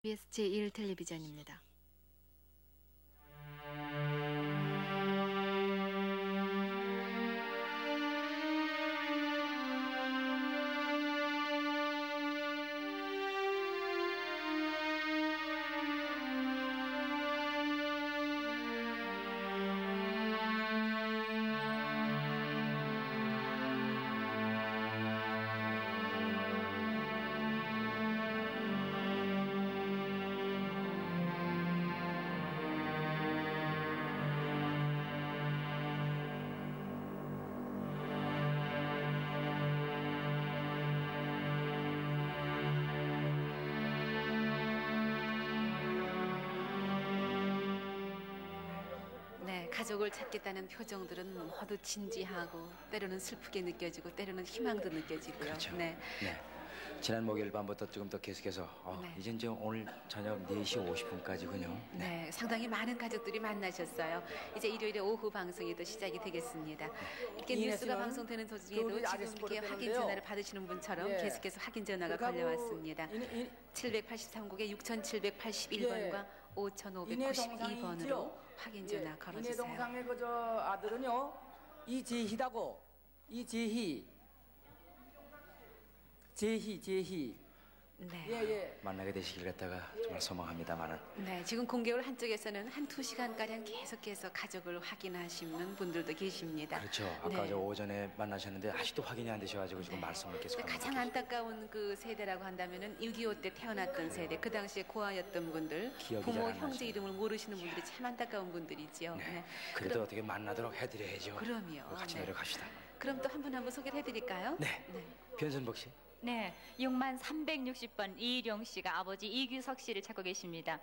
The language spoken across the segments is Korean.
KBS 제1 텔레비전입니다. 네, 가족을 찾겠다는 표정들은 모두 진지하고 때로는 슬프게 느껴지고 때로는 희망도 느껴지고요. 그렇죠. 네. 네. 지난 목요일 밤부터 지금 또 계속해서 네. 이제 오늘 저녁 4시 50분까지군요. 네, 상당히 많은 가족들이 만나셨어요. 이제 일요일에 오후 방송이 또 시작이 되겠습니다. 이렇게 뉴스가 방송되는 도중에도 지금 이렇게 확인 전화를 받으시는 분처럼 계속해서 확인 전화가 걸려왔습니다. 783국에 6781번과 5592번으로 확인 전화 걸어주세요. 이내 동상의 그저 아들은요 이재희다고 이재희 네. 예. 만나게 되시길 갖다가 정말 소망합니다만은. 네, 지금 공개홀 한쪽에서는 한 2시간가량 계속해서 가족을 확인하시는 분들도 계십니다. 그렇죠. 아까 저 오전에 만나셨는데 아직도 확인이 안 되셔가지고 지금 말씀을 계속 하는 가장 안타까운 그 세대라고 한다면은 6.25 때 태어났던 세대, 그 당시에 고아였던 분들, 기억이 부모, 잘안 형제 나시죠. 이름을 모르시는 분들이 참 안타까운 분들이죠. 네. 그래도 어떻게 만나도록 해드려야죠. 그럼요. 같이 네. 노력합시다. 그럼 또 한 분 한 분 소개를 해드릴까요? 네. 변선복 씨. 네, 6360번 이일용 씨가 아버지 이규석 씨를 찾고 계십니다.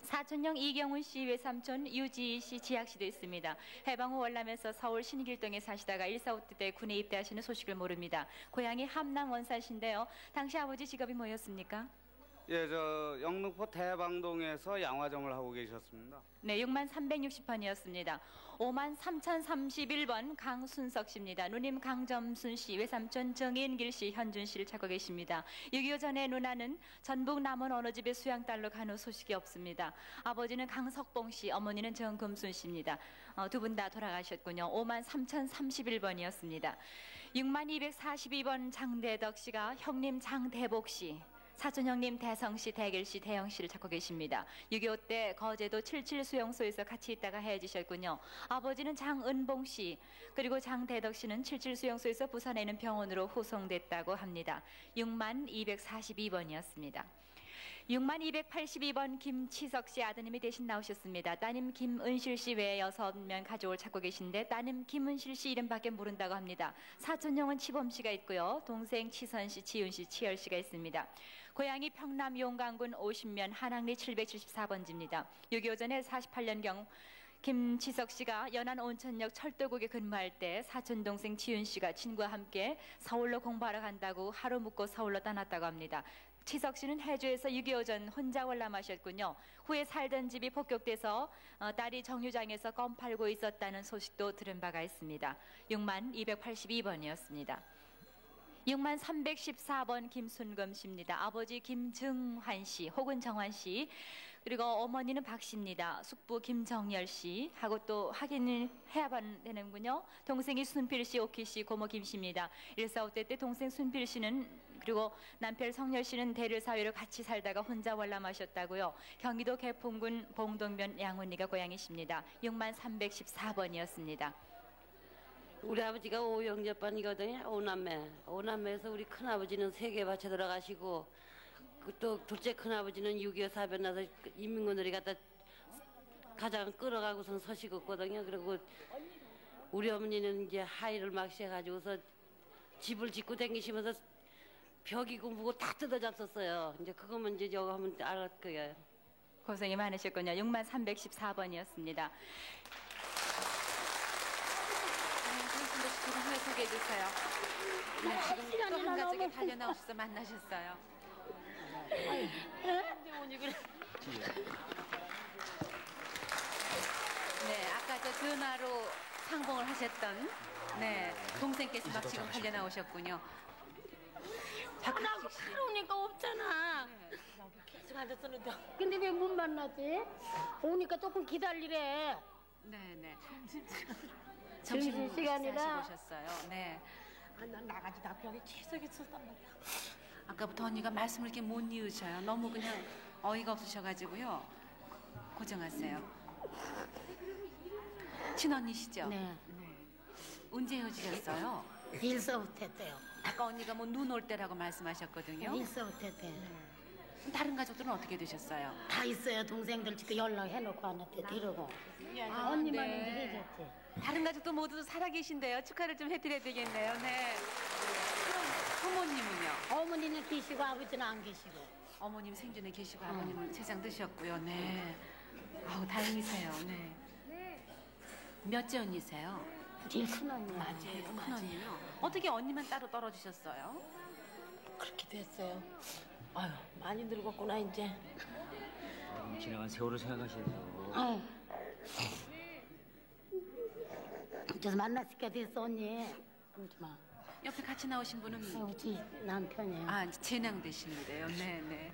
사촌형 이경훈 씨 외삼촌 유지희 씨 지학 씨도 있습니다. 해방 후 월남에서 서울 신길동에 사시다가 1.45 때 군에 입대하시는 소식을 모릅니다. 고향이 함남 원사시인데요. 당시 아버지 직업이 뭐였습니까? 예, 저 영등포 대방동에서 양화점을 하고 계셨습니다. 네, 6360번이었습니다. 53031번 강순석 씨입니다. 누님 강점순 씨, 외삼촌 정인길 씨, 현준 씨를 찾고 계십니다. 6.25 전에 누나는 전북 남원 어느 집에 수양딸로 간 후 소식이 없습니다. 아버지는 강석봉 씨, 어머니는 정금순 씨입니다. 두 분 다 돌아가셨군요. 53031번이었습니다. 6242번 장대덕 씨가 형님 장대복 씨, 사촌 형님 대성 씨, 대길 씨, 대영 씨를 찾고 계십니다. 6.25 때 거제도 77 수용소에서 같이 있다가 헤어지셨군요. 아버지는 장은봉 씨, 그리고 장대덕 씨는 77 수용소에서 부산에 있는 병원으로 후송됐다고 합니다. 6242번이었습니다. 6282번 김치석 씨 아드님이 대신 나오셨습니다. 따님 김은실 씨 외에 6명 가족을 찾고 계신데 따님 김은실 씨 이름밖에 모른다고 합니다. 사촌형은 치범 씨가 있고요. 동생 치선 씨, 지훈 씨, 치열 씨가 있습니다. 고향이 평남 용강군 50면 한학리 774번지입니다. 6.25 전에 48년경 김치석 씨가 연안 온천역 철도국에 근무할 때 사촌 동생 지훈 씨가 친구와 함께 서울로 공부하러 간다고 하루 묵고 서울로 떠났다고 합니다. 치석 씨는 해주에서 6.25 전 혼자 월남하셨군요. 후에 살던 집이 폭격돼서 딸이 정류장에서 껌 팔고 있었다는 소식도 들은 바가 있습니다. 6282번이었습니다. 6314번 김순금 씨입니다. 아버지 김증환 씨 혹은 정환 씨, 그리고 어머니는 박 씨입니다. 숙부 김정열 씨 하고 또 확인을 해야 되는군요. 동생이 순필 씨, 오키 씨, 고모 김 씨입니다. 1.45 때 동생 순필 씨는 그리고 남편 성열 씨는 대를 사회로 같이 살다가 혼자 월남하셨다고요. 경기도 개풍군 봉동면 양훈리가 고향이십니다. 6314번이었습니다. 우리 아버지가 오영접반이거든요. 오남매에서 우리 큰아버지는 세계 밭에 들어가시고 또 둘째 큰아버지는 6.25 사변 나서 인민군들이 갖다 가장 끌어가고선 서식었거든요. 그리고 우리 어머니는 이제 하이를 막시해가지고서 집을 짓고 다니시면서 벽이고 뭐고 다 뜯어 잡섰어요. 이제 그거만 이제 저거 하면 알았 거예요. 고생이 많으셨군요. 6314번이었습니다. 지금 후에 소개해 주세요. 네, 지금 또 한 가족이 달려나오셔서 만나셨어요. 네, 아까 저 전화로 상봉을 하셨던 동생께서 막 지금 달려나오셨군요. 박학식 씨. 그러니까 없잖아. 만났었는데. 근데 왜 못 만나지? 오니까 조금 기다리래. 네네. 점심 시간이라. 오셨어요. 네. 아, 난 나가지도 않고 여기 계속 있었단 말이야. 아까부터 언니가 말씀을 이렇게 못 이으셔요. 너무 그냥 어이가 없으셔가지고요. 고정하세요. 친언니시죠? 네. 언제 헤어지셨어요? 일서부터 했대요. 아까 언니가 뭐 눈 올 때라고 말씀하셨거든요. 일서부터 했대요. 다른 가족들은 어떻게 되셨어요? 다 있어요. 동생들 지금 연락해놓고 안한테 데려가. 언니만 네. 이제 해줬지. 다른 가족도 모두 살아계신데요. 축하를 좀 해드려야 되겠네요. 네. 그럼 부모님은요? 어머니는 계시고 아버지는 안 계시고. 어머님 생전에 계시고 아버님은 세상 드셨고요. 네. 아우 다행이세요. 네. 몇째 언니세요? 제일 큰 언니. 맞아요. 큰 언니요. 어떻게 언니만 따로 떨어지셨어요? 그렇게 됐어요. 아유, 많이 늙었구나 이제. 지나간 세월을 생각하셔야죠. 아유. 그래서 만났으니까 됐어 언니. 그러지 마. 옆에 같이 나오신 분은 우리 남편이에요. 아 재낭 되시는데요. 네네.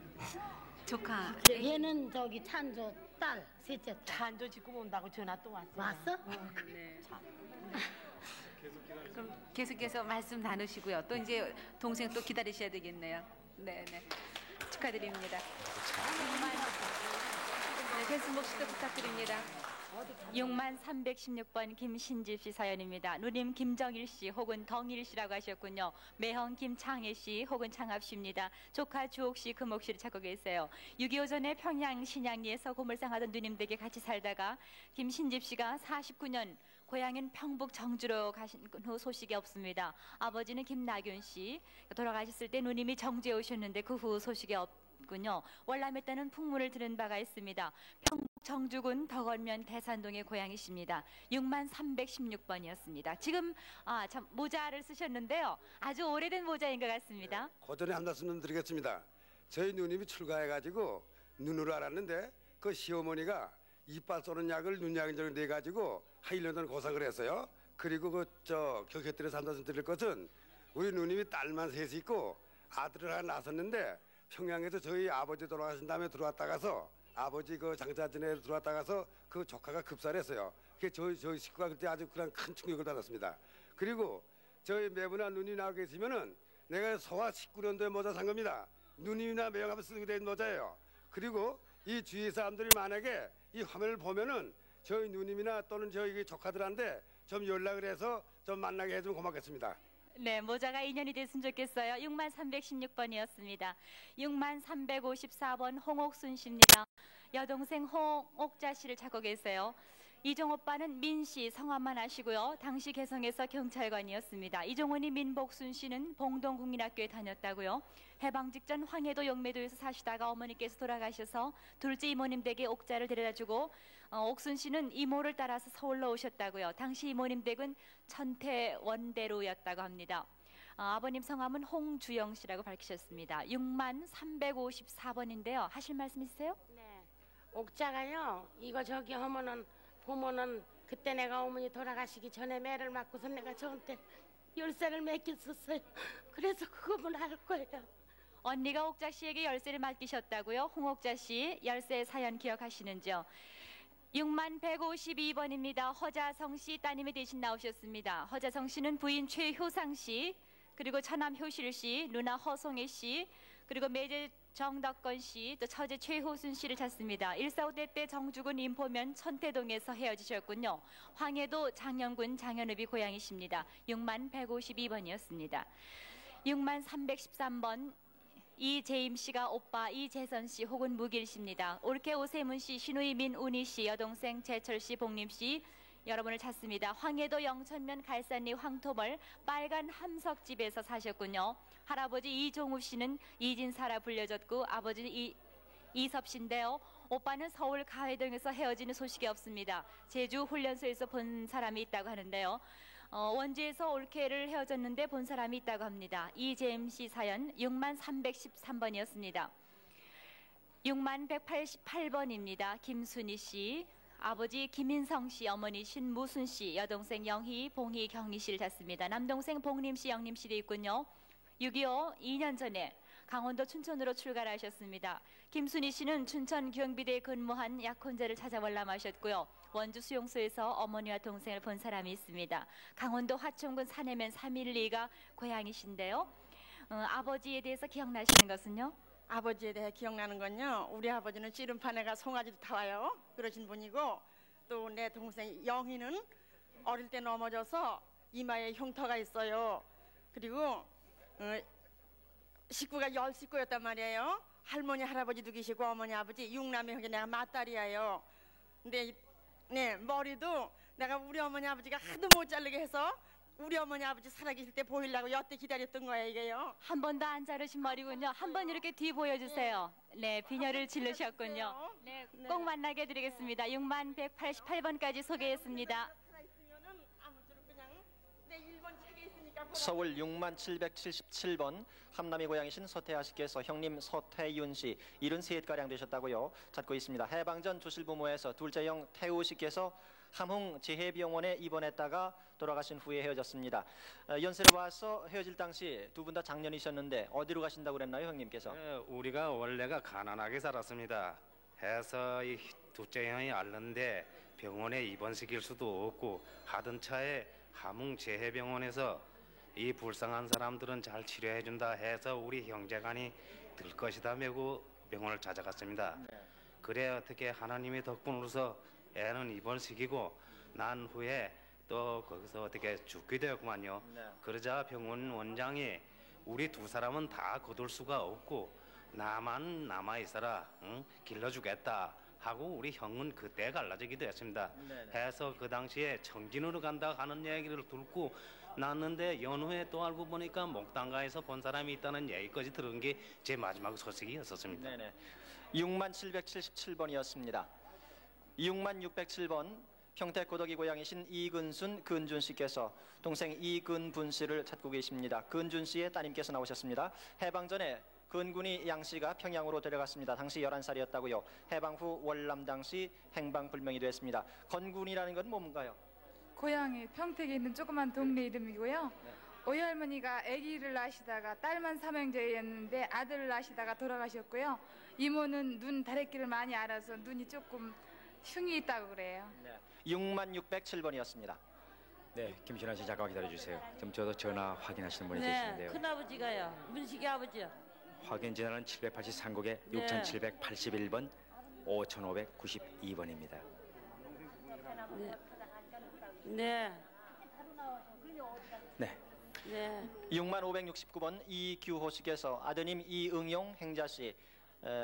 조카. 얘는 저기 찬조 딸 셋째 딸. 잔조 짓고 온다고 전화 또 왔어요. 왔어? 네. 그럼 계속해서 말씀 나누시고요. 또 이제 동생 또 기다리셔야 되겠네요. 네네. 축하드립니다. 네, 배순복 씨도 부탁드립니다. 6만 316번 김신집 씨 사연입니다. 누님 김정일 씨 혹은 덩일 씨라고 하셨군요. 매형 김창혜 씨 혹은 창합 씨입니다. 조카 주옥 씨, 금옥 씨를 찾고 계세요. 6.25 전에 평양 신양리에서 고물상하던 누님들에게 같이 살다가 김신집 씨가 49년 고향인 평북 정주로 가신 후 소식이 없습니다. 아버지는 김나균 씨 돌아가셨을 때 누님이 정주에 오셨는데 그 후 소식이 없군요. 월남에 따는 풍문을 들은 바가 있습니다. 평북 정주군 덕원면 대산동의 고향이십니다. 6만 316번이었습니다. 지금 참 모자를 쓰셨는데요. 아주 오래된 모자인 것 같습니다. 고전에 한 말씀 드리겠습니다. 저희 누님이 출가해가지고 눈으로 알았는데 그 시어머니가 이빨 쏘는 약을 눈약인정을 내가지고 한 1년 동안 고생을 했어요. 그리고 곁들여서 한 말씀 드릴 것은 우리 누님이 딸만 셋이 있고 아들을 하나 낳았었는데 평양에서 저희 아버지 돌아가신 다음에 들어왔다가서 아버지 그 장사진에 들어왔다가서 그 조카가 급살했어요. 그게 저희 식구가 그때 아주 그런 큰 충격을 받았습니다. 그리고 저희 매부나 누님 나와 계시면은 내가 소화 19년도에 모자 산 겁니다. 누님이나 매형하면 쓰게 된 모자예요. 그리고 이 주위 사람들이 만약에 이 화면을 보면은 저희 누님이나 또는 저희 조카들한테 좀 연락을 해서 좀 만나게 해주면 고맙겠습니다. 네, 모자가 인연이 됐으면 좋겠어요. 6만 316번이었습니다. 6만 354번 홍옥순 씨입니다. 여동생 홍옥자 씨를 찾고 계세요. 이종 오빠는 민 씨 성함만 아시고요. 당시 개성에서 경찰관이었습니다. 이종원이 민복순 씨는 봉동국민학교에 다녔다고요. 해방 직전 황해도 영매도에서 사시다가 어머니께서 돌아가셔서 둘째 이모님 댁에 옥자를 데려다주고 옥순 씨는 이모를 따라서 서울로 오셨다고요. 당시 이모님 댁은 천태원대로였다고 합니다. 아버님 성함은 홍주영 씨라고 밝히셨습니다. 6만 354번인데요. 하실 말씀 있으세요? 네. 옥자가요. 이거 저기 하면은 보면은 그때 내가 어머니 돌아가시기 전에 매를 맞고서 내가 저한테 열쇠를 맡겼었어요. 그래서 그거만 알 거예요. 언니가 옥자 씨에게 열쇠를 맡기셨다고요? 홍옥자 씨 열쇠 사연 기억하시는지요? 6만 152번입니다. 허자성 씨 따님이 대신 나오셨습니다. 허자성 씨는 부인 최효상 씨, 그리고 처남 효실 씨, 누나 허송애 씨, 그리고 매제 정덕건 씨, 또 처제 최호순 씨를 찾습니다. 145대 때 정주군 인포면 천태동에서 헤어지셨군요. 황해도 장영군 장현읍이 고향이십니다. 6만 152번이었습니다. 6만 313번 이재임 씨가 오빠 이재선 씨 혹은 무길 씨입니다. 올케 오세문 씨, 신우이 민운희 씨, 여동생 재철 씨, 복림 씨 여러분을 찾습니다. 황해도 영천면 갈산리 황토벌 빨간 함석집에서 사셨군요. 할아버지 이종우 씨는 이진사라 불려졌고 아버지는 이섭 씨인데요. 오빠는 서울 가회동에서 헤어지는 소식이 없습니다. 제주 훈련소에서 본 사람이 있다고 하는데요. 원주에서 올케를 헤어졌는데 본 사람이 있다고 합니다. 이재임 씨 사연 6만 313번이었습니다. 6만 188번입니다. 김순희 씨, 아버지 김인성 씨, 어머니 신무순 씨, 여동생 영희, 봉희, 경희 씨를 찾습니다. 남동생 봉림 씨, 영림 씨도 있군요. 6.25 2년 전에 강원도 춘천으로 출가를 하셨습니다. 김순희 씨는 춘천 경비대에 근무한 약혼자를 찾아 월남하셨고요. 원주 수용소에서 어머니와 동생을 본 사람이 있습니다. 강원도 화천군 산해면 312가 고향이신데요. 아버지에 대해서 기억나시는 것은요? 아버지에 대해 기억나는 건요. 우리 아버지는 씨름판에가 송아지도 타와요. 그러신 분이고 또 내 동생 영희는 어릴 때 넘어져서 이마에 흉터가 있어요. 그리고 식구가 10식구였단 말이에요. 할머니 할아버지도 계시고 어머니 아버지 6남매 형제 내가 맏딸이에요. 근데 네 머리도 내가 우리 어머니 아버지가 하도 못 자르게 해서 우리 어머니 아버지 살아계실 때 보이려고 여태 기다렸던 거예요 이게요. 한 번도 안 자르신 머리군요. 한 번 이렇게 뒤 보여주세요. 네, 비녀를 지르셨군요. 네, 꼭 만나게 해드리겠습니다. 6188번까지 소개했습니다. 서울 6777번 함남이 고향이신 서태하 씨께서 형님 서태윤 씨 73가량 되셨다고요. 찾고 있습니다. 해방전 조실부모에서 둘째 형 태우 씨께서 함흥 재해병원에 입원했다가 돌아가신 후에 헤어졌습니다. 연세를 봐서 헤어질 당시 두 분 다 장년이셨는데 어디로 가신다고 그랬나요, 형님께서? 우리가 원래가 가난하게 살았습니다. 해서 이 둘째 형이 앓는데 병원에 입원시킬 수도 없고 하던 차에 함흥 재해병원에서 이 불쌍한 사람들은 잘 치료해준다 해서 우리 형제간이 들 것이다 메고 병원을 찾아갔습니다. 그래 어떻게 하나님의 덕분으로서 애는 입원시키고 난 후에 또 거기서 어떻게 죽게 되었구만요. 그러자 병원 원장이 우리 두 사람은 다 거둘 수가 없고 나만 남아있어라, 응? 길러주겠다 하고 우리 형은 그때 갈라지기도 했습니다. 해서 그 당시에 청진으로 간다 하는 얘기를 듣고 났는데 연후에 또 알고 보니까 목단가에서 본 사람이 있다는 얘기까지 들은 게 제 마지막 소식이었었습니다. 6777번이었습니다. 6607번 평택고덕이 고향이신 이근순 근준 씨께서 동생 이근분 씨를 찾고 계십니다. 근준 씨의 따님께서 나오셨습니다. 해방 전에 근군이 양 씨가 평양으로 데려갔습니다. 당시 11살이었다고요. 해방 후 월남 당시 행방불명이 됐습니다. 건군이라는 건 뭔가요? 고향이 평택에 있는 조그만 동네 이름이고요. 오할머니가 아기를 낳으시다가 딸만 삼형제였는데 아들을 낳으시다가 돌아가셨고요. 이모는 눈 다래끼를 많이 알아서 눈이 조금 흉이 있다고 그래요. 6607번이었습니다. 네, 김신아 씨 잠깐만 기다려주세요. 좀 저도 전화 확인하시는 분이 계시는데요. 큰아버지가요. 문식이 아버지요. 확인 전화는 783국에 6781번 5592번입니다. 네. 네. 네. 6569번 이규호 씨께서 아드님 이응용 행자 씨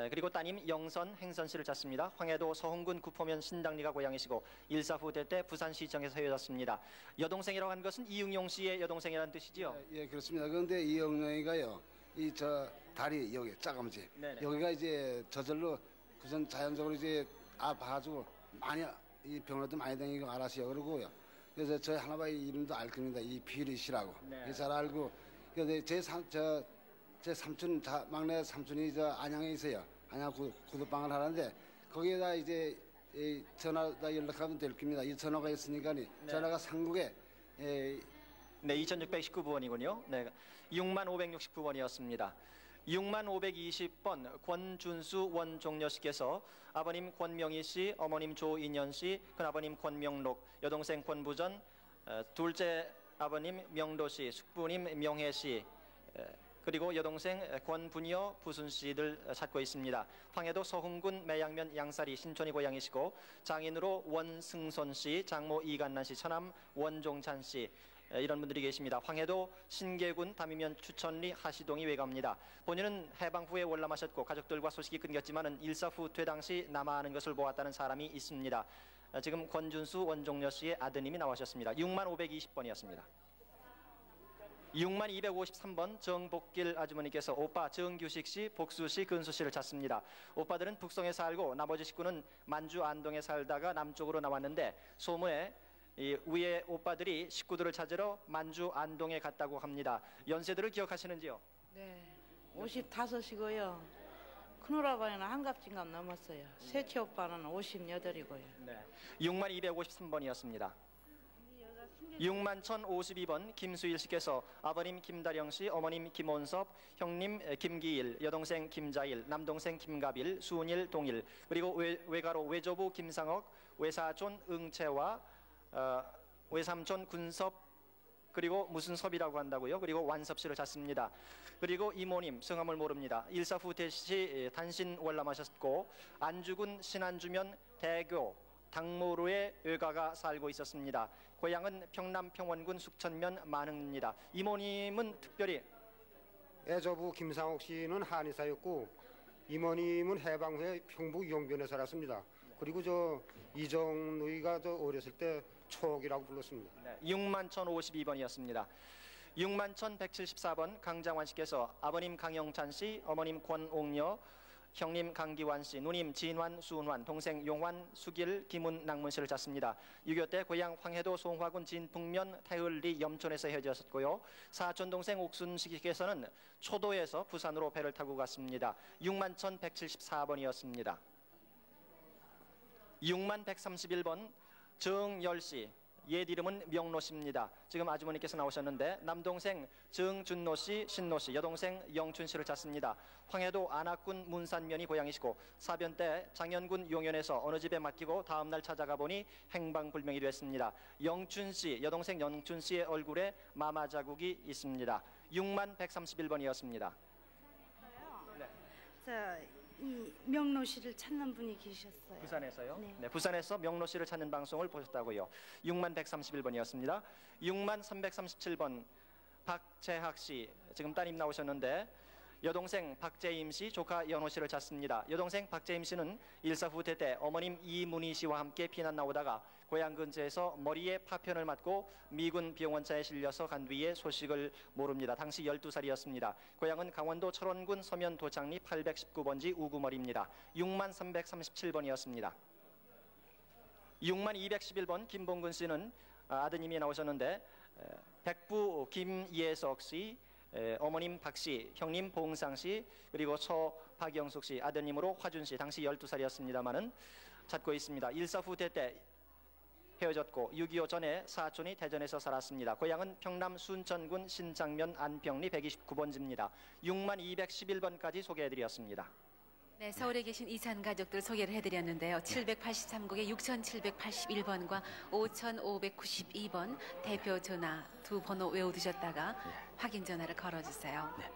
그리고 따님 영선 행선 씨를 찾습니다. 황해도 서홍군 구포면 신당리가 고향이시고 일사 후대 때 부산시청에서 헤어졌습니다. 여동생이라고 한 것은 이응용 씨의 여동생이라는 뜻이지요? 예, 그렇습니다. 그런데 이응용이가요, 이 저 다리 여기 짜감지 여기가 이제 저절로 그전 자연적으로 이제 아파가지고 많이 이 병원에도 많이 다니고 알았어요. 그러고요. 그래서 저희 하나바이 이름도 알 겁니다. 이 비리씨라고. 잘 알고. 그래서 제 삼촌, 막내 삼촌이 저 안양에 있어요. 안양 구두방을 하는데 거기에다 이제 전화다 연락하면 될 겁니다. 이 전화가 있으니까 전화가 상국에 네, 2619번이군요. 네, 6569번이었습니다. 6520번 권준수 원종려 씨께서 아버님 권명희 씨, 어머님 조인연 씨, 큰아버님 권명록, 여동생 권부전, 둘째 아버님 명도 씨, 숙부님 명혜 씨, 그리고 여동생 권분여 부순 씨들 찾고 있습니다. 황해도 서흥군 매양면 양사리 신촌이 고향이시고 장인으로 원승손 씨, 장모 이간난 씨, 처남 원종찬 씨 이런 분들이 계십니다. 황해도 신계군 담이면 추천리 하시동이 외가입니다. 본인은 해방 후에 월남하셨고 가족들과 소식이 끊겼지만은 일사 후퇴 당시 남아하는 것을 보았다는 사람이 있습니다. 지금 권준수 원종려 씨의 아드님이 나오셨습니다. 6520번이었습니다. 6253번 정복길 아주머니께서 오빠 정규식 씨, 복수 씨, 근수 씨를 찾습니다. 오빠들은 북성에 살고 나머지 식구는 만주 안동에 살다가 남쪽으로 나왔는데 소문에 이 위에 오빠들이 식구들을 찾으러 만주 안동에 갔다고 합니다. 연세들을 기억하시는지요? 네, 55이고요. 큰오라버니는 한갑진갑 넘었어요. 셋째 오빠는 58이고요. 네, 6253번이었습니다. 6만 1052번 김수일 씨께서 아버님 김다령 씨, 어머님 김원섭, 형님 김기일, 여동생 김자일, 남동생 김가빌, 수은일, 동일, 그리고 외가로 외조부 김상옥, 외사촌 응채와 외삼촌 군섭, 그리고 무슨 섭이라고 한다고요? 그리고 완섭 씨를 찾습니다. 그리고 이모님 성함을 모릅니다. 일사후퇴 씨 단신 월남하셨고 안주군 신안주면 대교 당모루에 의가가 살고 있었습니다. 고향은 평남 평원군 숙천면 만흥입니다. 이모님은 특별히 애조부 김상옥 씨는 한의사였고 이모님은 해방 후에 평북 용변에 살았습니다. 그리고 저 이정누이가 저 어렸을 때 초옥이라고 불렀습니다. 6만 1052번이었습니다. 6만 1174번 강장환 씨께서 아버님 강영찬 씨, 어머님 권옥녀, 형님 강기환 씨, 누님 진환, 수은환, 동생 용환, 수길, 김운, 낭문 씨를 찾습니다. 6.25 때 고향 황해도 송화군 진북면 태을리 염촌에서 헤어졌고요. 사촌 동생 옥순 씨께서는 초도에서 부산으로 배를 타고 갔습니다. 6만 1174번이었습니다. 6만 131번 정열 씨, 옛 이름은 명로 씨입니다. 지금 아주머니께서 나오셨는데 남동생 정준노 씨, 신노 씨, 여동생 영춘 씨를 찾습니다. 황해도 안악군 문산면이 고향이시고 사변 때 장현군 용현에서 어느 집에 맡기고 다음 날 찾아가 보니 행방불명이 됐습니다. 영춘 씨, 여동생 영춘 씨의 얼굴에 마마 자국이 있습니다. 6만 131번이었습니다. 이 명로 씨를 찾는 분이 계셨어요. 부산에서요? 네. 네, 부산에서 명로 씨를 찾는 방송을 보셨다고요. 6만 131번이었습니다. 6만 337번 박재학 씨, 지금 따님 나오셨는데 여동생 박재임 씨, 조카 연호 씨를 찾습니다. 여동생 박재임 씨는 일사후퇴 때 어머님 이문희 씨와 함께 피난 나오다가 고향 근처에서 머리에 파편을 맞고 미군 병원차에 실려서 간 뒤에 소식을 모릅니다. 당시 12살이었습니다. 고향은 강원도 철원군 서면 도창리 819번지 우구머리입니다. 6만 337번이었습니다. 6만 211번 김봉근 씨는 아드님이 나오셨는데 백부 김예석 씨, 어머님 박 씨, 형님 봉상 씨, 그리고 처 박영숙 씨, 아드님으로 화준 씨, 당시 12살이었습니다만은 찾고 있습니다. 일사후퇴 때 헤어졌고 6.25 전에 사촌이 대전에서 살았습니다. 고향은 평남 순천군 신장면 안평리 129번지입니다. 6만 211번까지 소개해드렸습니다. 네, 서울에 계신 이산 가족들 소개를 해드렸는데요. 783국에 6781번과 5592번 대표 전화 두 번호 외워두셨다가 확인 전화를 걸어주세요. 네.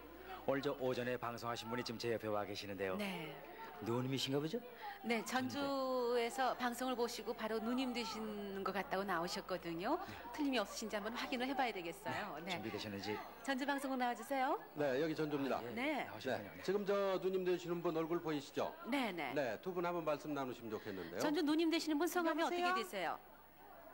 오늘 저 오전에 방송하신 분이 지금 제 옆에 와 계시는데요. 네. 누님이신가 보죠? 네, 전주에서 방송을 보시고 바로 누님 되시는 것 같다고 나오셨거든요. 틀림이 없으신지 한번 확인을 해봐야 되겠어요. 네. 준비되셨는지. 전주 방송국 나와주세요. 네, 여기 전주입니다. 네. 지금 저 누님 되시는 분 얼굴 보이시죠? 네, 네. 네, 두 분 한번 말씀 나누시면 좋겠는데요. 전주 누님 되시는 분 성함이 여보세요? 어떻게 되세요?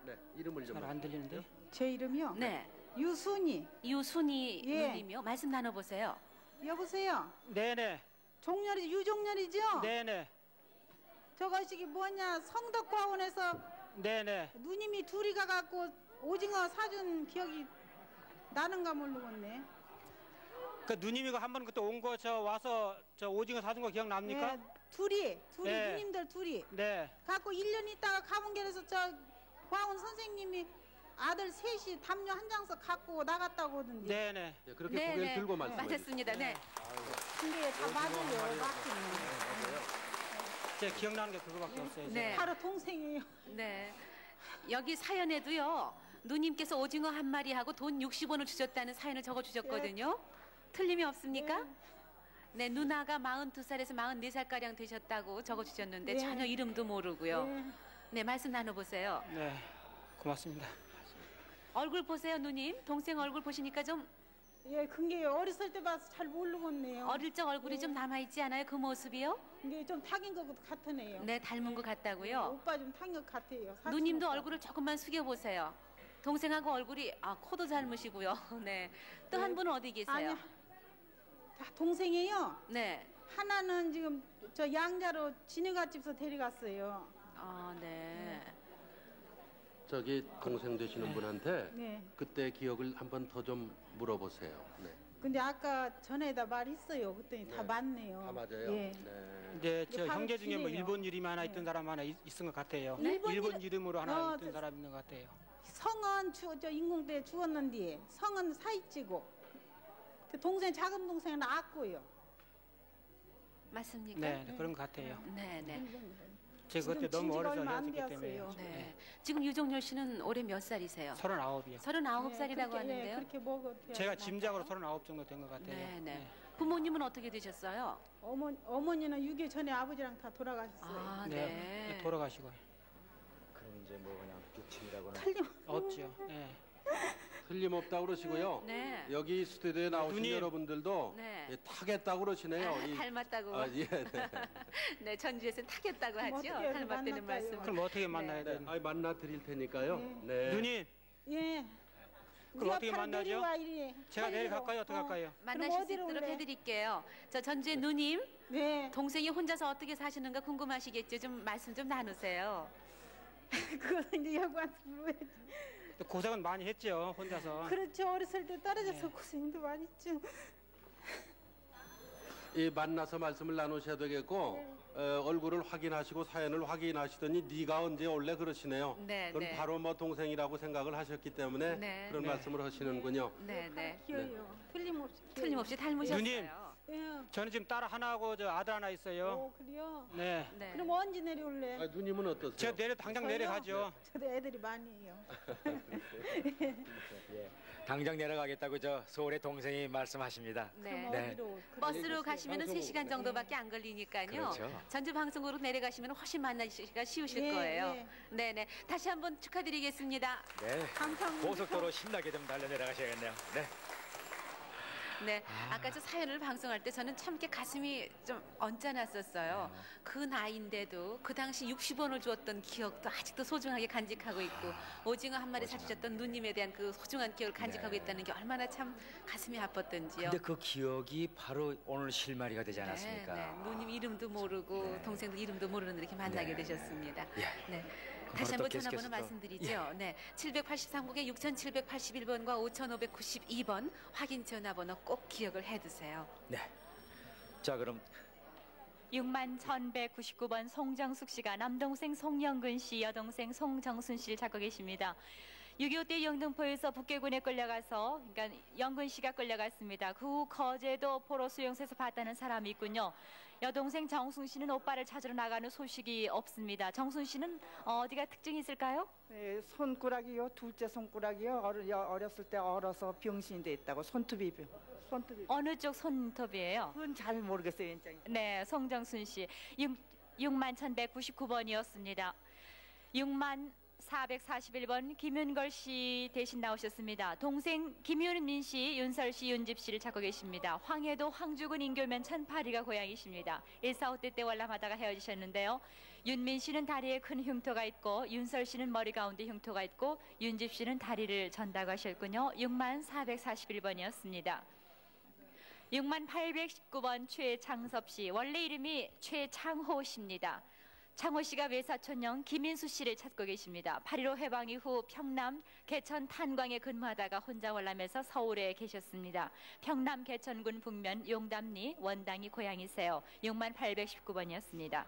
네, 이름을 좀. 잘 안 들리는데요? 제 이름이요? 네. 유순이. 유순이 예. 누님이요? 말씀 나눠보세요. 여보세요? 네네. 종렬이 유종렬이죠? 네네. 저것이 뭐냐 성덕과원에서 네네. 누님이 둘이 가갖고 오징어 사준 기억이 나는가 모르겠네. 그 누님이가 한 번 그때 온 거 저 와서 저 오징어 사준 거 기억납니까? 네, 둘이 네. 누님들 둘이 네. 갖고 1년 있다가 가문결에서 저 과원 선생님이 아들 셋이 담요 한 장서 갖고 나갔다고 하던데. 네네. 네, 그렇게 고개를 들고 말씀해 주세요. 맞았습니다. 네. 근데 다 맞아요. 맞기는. 제 기억나는 게 그거밖에 없어요. 네. 바로 동생이에요. 네. 여기 사연에도요. 누님께서 오징어 한 마리 하고 돈 60원을 주셨다는 사연을 적어주셨거든요. 틀림이 없습니까? 네, 누나가 42살에서 44살가량 되셨다고 적어주셨는데 네. 전혀 이름도 모르고요. 네. 네, 말씀 나눠보세요. 네. 고맙습니다. 얼굴 보세요, 누님. 동생 얼굴 보시니까 좀 예, 그게 어렸을 때 봐서 잘 모르겠네요. 어릴 적 얼굴이 좀 남아있지 않아요? 그 모습이요? 이게 좀 탁인 것 같으네요. 네, 닮은 것 같다고요. 오빠 좀 탁인 것 같아요. 사촌 누님도 오빠. 얼굴을 조금만 숙여보세요. 동생하고 얼굴이 코도 닮으시고요. 네. 또 한 분은 어디 계세요? 아니, 다 동생이에요. 네. 하나는 지금 저 양자로 지네갓집에서 데려갔어요. 네. 저기 동생 되시는 분한테 네. 그때 기억을 한번 더 좀 물어보세요. 네. 근데 아까 전에다 말했어요. 그랬더니 다 맞네요. 다 맞아요. 예. 네. 네, 저 바로 형제 중에 뭐 길이에요. 일본 이름이 하나 있던 사람 하나 있은 것 같아요. 네? 일본 이름으로 하나 어, 있던 사람 있는 것 같아요. 성은 저 인공대 죽었는데 성은 사이찌고 동생 작은 동생은 낳았고요. 맞습니까? 네, 그런 것 같아요. 네, 네. 제가 그때 너무 어려서 헤어졌기 때문에. 네. 지금 유종열 씨는 올해 몇 살이세요? 39이요. 39살이라고 하는데요. 그렇게 먹어도 제가 짐작으로 39 정도 된 것 같아요. 네, 네. 부모님은 어떻게 되셨어요? 어머니는 6.25 전에 아버지랑 다 돌아가셨어요. 아, 네. 네. 돌아가시고. 그럼 이제 뭐 그냥 육친이라고는 없죠. 네. 틀림없다고 그러시고요. 네. 여기 스튜디오에 나오신 누님. 여러분들도 네. 예, 타겠다고 그러시네요. 닮았다고. 예, 네. 네, 전주에서는 타겠다고 하죠. 어떻게 해서 닮았다는 만날까요? 말씀. 그럼 어떻게 만나야 네. 되는? 만나 드릴 테니까요. 네. 누님, 예. 그럼 어떻게 만나죠? 내려와, 이리. 제가 내일 갈까요? 어떻게 할까요? 만나실 수 어디로 있도록 올래? 해드릴게요. 저 전주의 누님, 네. 동생이 혼자서 어떻게 사시는가 궁금하시겠죠? 좀 말씀 좀 나누세요. 그거 이제 여구한테 물어야지. 또 고생은 많이 했죠, 혼자서. 그렇죠. 어렸을 때 떨어져서 네. 고생도 많이 했죠. 이 만나서 말씀을 나누셔야 되겠고 얼굴을 확인하시고 사연을 확인하시더니 네가 언제 올래 그러시네요. 네, 그럼 네. 바로 뭐 동생이라고 생각을 하셨기 때문에 네. 그런 네. 말씀을 하시는군요. 네, 네. 귀여요. 틀림없이. 틀림없이 닮으셨어요. 누님. 예. 저는 지금 딸 하나하고 저 아들 하나 있어요. 그래요? 네. 네. 그럼 언제 내려올래? 아, 누님은 어떠세요? 제가 당장 저요? 내려가죠. 저도 애들이 많이 해요. 예. 당장 내려가겠다고 저 서울의 동생이 말씀하십니다. 네. 네. 버스로 가시면 3시간 정도밖에 안 걸리니까요. 그렇죠. 전주 방송국으로 내려가시면 훨씬 만나기가 쉬우실 예, 거예요. 예. 네네. 다시 한번 축하드리겠습니다. 네. 감사합니다. 고속도로 신나게 좀 달려 내려가셔야겠네요. 네. 네, 아까 저 사연을 방송할 때 저는 참 이렇게 가슴이 좀 언짢았었어요. 그 나이인데도 그 당시 60원을 주었던 기억도 아직도 소중하게 간직하고 있고 오징어 한 마리 사주셨던 누님에 대한 그 소중한 기억을 간직하고 네. 있다는 게 얼마나 참 가슴이 아팠던지요. 근데 그 기억이 바로 오늘 실마리가 되지 않았습니까? 네, 네. 누님 이름도 모르고 동생들 이름도 모르는 이렇게 만나게 네. 되셨습니다. 예. 네. 바로 다시 또 한번 계속해서 전화번호 또- 말씀드리죠. 네, 783국에 6781번과 5592번 확인 전화번호 꼭 기억을 해두세요. 네. 자, 그럼 61,199번 송정숙 씨가 남동생 송영근 씨, 여동생 송정순 씨를 찾고 계십니다. 6.25 때 영등포에서 북계군에 끌려가서 그러니까 영근 씨가 끌려갔습니다. 그 후 거제도 포로 수용소에서 봤다는 사람이 있군요. 여동생 정순 씨는 오빠를 찾으러 나가는 소식이 없습니다. 정순 씨는 어디가 특징이 있을까요? 네, 손가락이요. 둘째 손가락이요. 어렸을 때 얼어서 병신이 돼 있다고. 손톱이. 어느 쪽 손톱이에요? 그건 잘 모르겠어요, 연장이. 네, 송정순 씨 61,199번이었습니다. 60,441번 김윤걸 씨 대신 나오셨습니다. 동생 김윤민 씨, 윤설 씨, 윤집 씨를 찾고 계십니다. 황해도 황주군 인교면 1008이가 고향이십니다. 145때 때 월남하다가 헤어지셨는데요. 윤민 씨는 다리에 큰 흉터가 있고 윤설 씨는 머리 가운데 흉터가 있고 윤집 씨는 다리를 전다고 하셨군요. 60,441번이었습니다. 60,819번 최창섭 씨, 원래 이름이 최창호 씨입니다. 창호 씨가 외사촌형 김인수 씨를 찾고 계십니다. 8.15 해방 이후 평남 개천 탄광에 근무하다가 혼자 월남에서 서울에 계셨습니다. 평남 개천군 북면 용담리 원당이 고향이세요. 60,819번이었습니다.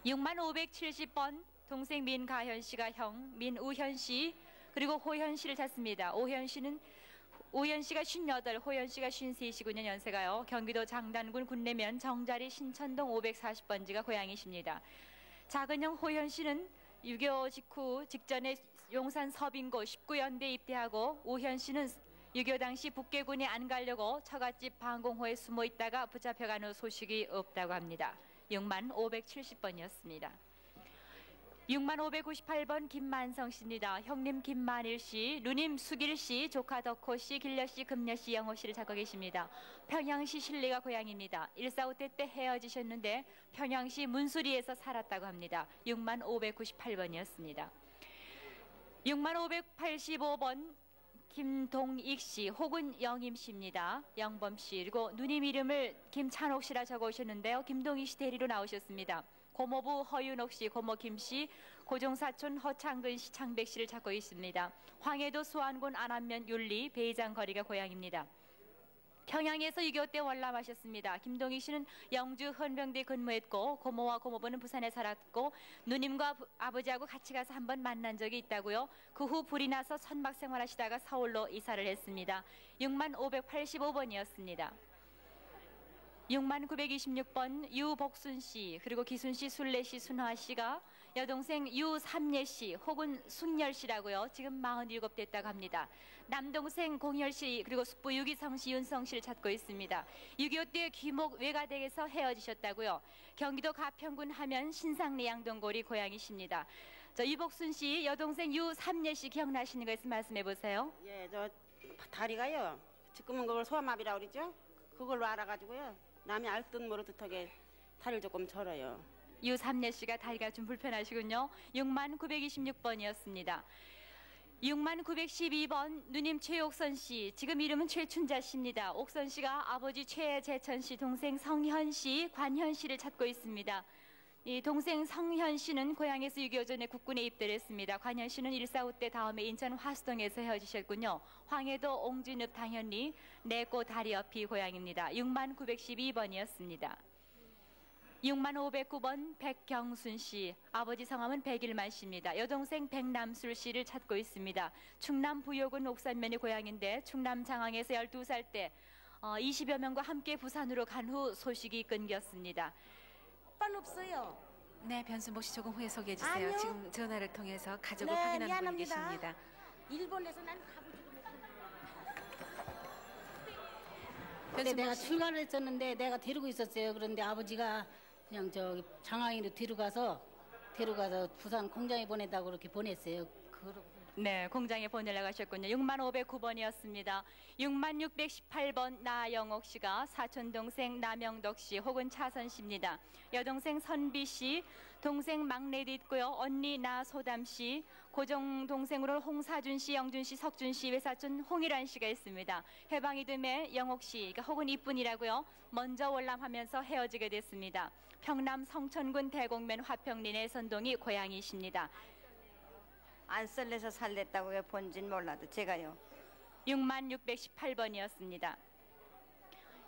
60,570번 동생 민가현 씨가 형 민우현 씨 그리고 호현 씨를 찾습니다. 오현 씨는 오현 씨가 58, 호현 씨가 53시군요. 연세가요. 경기도 장단군 군내면 정자리 신천동 540번지가 고향이십니다. 작은형 호현 씨는 6.25 직후 직전에 용산 서빙고 19연대 입대하고 오현 씨는 6.25 당시 북계군에 안 가려고 처갓집 방공호에 숨어 있다가 붙잡혀간 후 소식이 없다고 합니다. 60,570번이었습니다. 60,598번 김만성 씨입니다. 형님 김만일 씨, 누님 수길 씨, 조카 덕호 씨, 길려 씨, 금려 씨, 영호 씨를 찾고 계십니다. 평양시 신리가 고향입니다. 145 때 헤어지셨는데 평양시 문수리에서 살았다고 합니다. 60,598번이었습니다. 60,585번 김동익 씨 혹은 영임 씨입니다. 영범 씨 그리고 누님 이름을 김찬옥 씨라 적어오셨는데요. 김동익 씨 대리로 나오셨습니다. 고모부 허윤옥 씨, 고모 김 씨, 고종사촌 허창근 씨, 창백 씨를 찾고 있습니다. 황해도 수안군 안암면 율리, 베이장 거리가 고향입니다. 평양에서 6.25 때 월남하셨습니다. 김동익 씨는 영주 헌병대에 근무했고 고모와 고모부는 부산에 살았고 누님과 아버지하고 같이 가서 한번 만난 적이 있다고요. 그 후 불이 나서 천막 생활하시다가 서울로 이사를 했습니다. 60,585번이었습니다. 60,926번 유복순 씨, 그리고 기순 씨, 순례 씨, 순화 씨가 여동생 유삼예 씨 혹은 순열 씨라고요. 지금 47 됐다고 합니다. 남동생 공열 씨 그리고 숙부 유기성 씨, 윤성 씨를 찾고 있습니다. 6.25 때 귀목 외가댁에서 헤어지셨다고요. 경기도 가평군 하면 신상리 양동골이 고향이십니다. 저 유복순 씨 여동생 유삼예 씨 기억나시는 거 있으면 말씀해 보세요. 예, 저 다리가요. 지금은 그걸 소아마비라고 그러죠. 그걸로 알아가지고요. 남이 알듯 모르듯하게 다리를 조금 절어요. 유삼예 씨가 다리가 좀 불편하시군요. 60,926번이었습니다. 60,912번 누님 최옥선 씨, 지금 이름은 최춘자 씨입니다. 옥선 씨가 아버지 최재천 씨, 동생 성현 씨, 관현 씨를 찾고 있습니다. 이 동생 성현 씨는 고향에서 6.25 전에 국군에 입대를 했습니다. 관현 씨는 1.45 때 다음에 인천 화수동에서 헤어지셨군요. 황해도 옹진읍 당현리 내꼬 다리 옆이 고향입니다. 60,912번이었습니다. 60,509번 백경순 씨, 아버지 성함은 백일만 씨입니다. 여동생 백남술 씨를 찾고 있습니다. 충남 부여군 옥산면이 고향인데 충남 장항에서 12살 때 20여 명과 함께 부산으로 간 후 소식이 끊겼습니다. 오빠는 없어요. 네, 변순복 씨 조금 후에 소개해 주세요. 아니요. 지금 전화를 통해서 가족을 네, 확인하는 분이 미안합니다. 계십니다. 일본에서 난 가보지도 근데 내가 출가를 했었는데 내가 데리고 있었어요. 그런데 아버지가 그냥 저기 장항으로 데려가서 부산 공장에 보낸다고 그렇게 보냈어요. 네, 공장에 보내려고 하셨군요. 60,509번이었습니다. 60,618번 나영옥 씨가 사촌 동생 남영덕 씨 혹은 차선 씨입니다. 여동생 선비 씨, 동생 막내도 있고요. 언니 나소담 씨, 고정 동생으로 홍사준 씨, 영준 씨, 석준 씨, 외사촌 홍일환 씨가 있습니다. 해방이 됨에 영옥 씨, 그러니까 혹은 이쁜이라고요. 먼저 월남하면서 헤어지게 됐습니다. 평남 성천군 대곡면 화평리 내선동이 고향이십니다. 안썰레서 살랬다고요. 본진 몰라도 제가요. 60,618번이었습니다.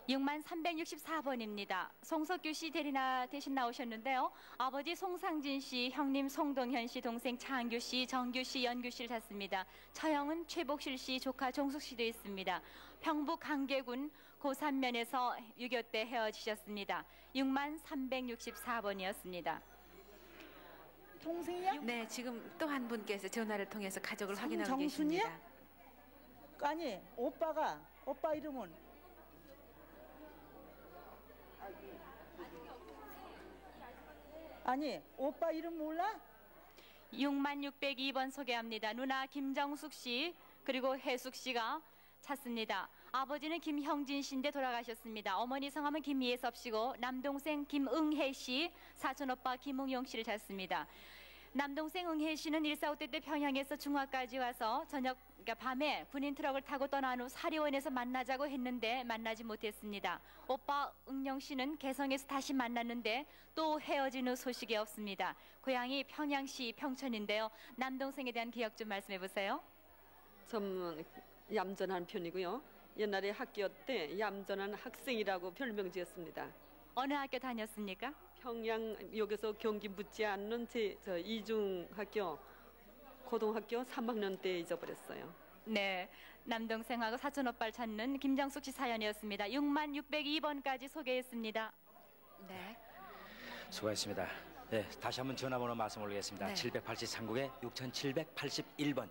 60,364번입니다. 송석규 씨 대신 나오셨는데요. 아버지 송상진 씨, 형님 송동현 씨, 동생 차한규 씨, 정규 씨, 연규 씨를 찾습니다. 처형은 최복실 씨, 조카 종숙 씨도 있습니다. 평북 강계군 고산면에서 6.25 때 헤어지셨습니다. 60,364번이었습니다. 동생이야? 네, 지금 또 한 분께서 전화를 통해서 가족을 확인하고 성정순이야? 계십니다. 아니 오빠 이름은 아니 오빠 이름 몰라? 60,602번 소개합니다. 누나 김정숙 씨 그리고 혜숙 씨가 찾습니다. 아버지는 김형진 씨인데 돌아가셨습니다. 어머니 성함은 김예섭 씨고 남동생 김응혜 씨, 사촌 오빠 김웅용 씨를 찾습니다. 남동생 응혜 씨는 1.45 때 평양에서 중화까지 와서 그러니까 밤에 군인 트럭을 타고 떠난 후 사리원에서 만나자고 했는데 만나지 못했습니다. 오빠 응영 씨는 개성에서 다시 만났는데 또 헤어진 후 소식이 없습니다. 고향이 평양시 평천인데요. 남동생에 대한 기억 좀 말씀해 보세요. 좀 얌전한 편이고요. 옛날에 학교 때 얌전한 학생이라고 별명 지었습니다. 어느 학교 다녔습니까? 평양 여기서 경기 묻지 않는 저 이중학교 고등학교 3학년 때 잊어버렸어요. 네, 남동생하고 사촌 오빠를 찾는 김정숙 씨 사연이었습니다. 60,602번까지 소개했습니다. 네. 수고했습니다. 네, 다시 한번 전화번호 말씀 올리겠습니다. 네. 783국에 6,781번,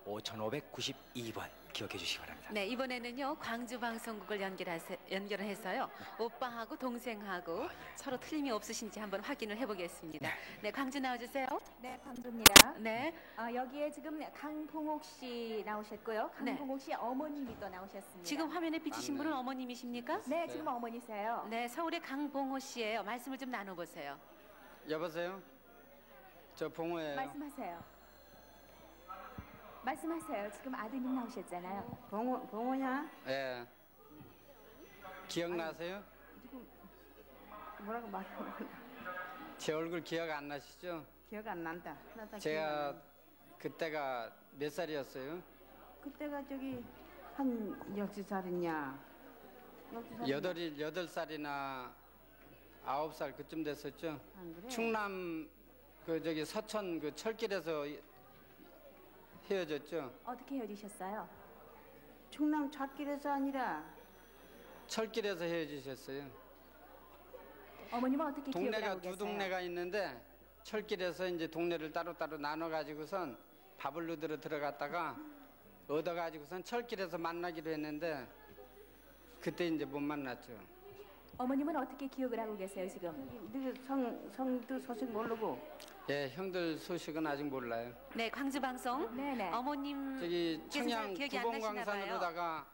5,592번 기억해 주시기 바랍니다. 네, 이번에는요 광주 방송국을 연결해서요 오빠하고 동생하고 서로 틀림이 없으신지 한번 확인을 해보겠습니다. 네, 광주 나와주세요. 네, 광주입니다. 네. 여기에 지금 강봉옥 씨 나오셨고요. 강봉옥 씨 어머님이 또 나오셨습니다. 지금 화면에 비치신 분은 어머님이십니까? 네, 지금 어머니세요. 네, 서울의 강봉호 씨예요. 말씀을 좀 나눠보세요. 여보세요? 저 봉호예요. 말씀하세요. 지금 아드님 나오셨잖아요. 봉호냐? 예. 기억나세요? 뭐라고 말하고 제 얼굴 기억 안 나시죠? 기억 안 난다. 제가 그때가 몇 살이었어요? 그때가 저기 한 역시 살이냐? 여덟 살이나 9살 그쯤 됐었죠. 그래? 충남 서천 그 철길에서 헤어졌죠. 어떻게 헤어지셨어요? 충남 찻길에서 아니라 철길에서 헤어지셨어요. 어머님은 어떻게 기억을 동네가 하고 두 계세요? 동네가 있는데 철길에서 이제 동네를 따로따로 나눠 가지고선 밥을 누들어 들어갔다가 얻어 가지고선 철길에서 만나기로 했는데 그때 이제 못 만났죠. 어머님은 어떻게 기억을 하고 계세요 지금? 성도 소식 모르고. 예, 형들 소식은 아직 몰라요. 네, 광주 방송. 네네. 어머님 저기 청양 기억이 안 나시나 봐요. 구봉광산으로다가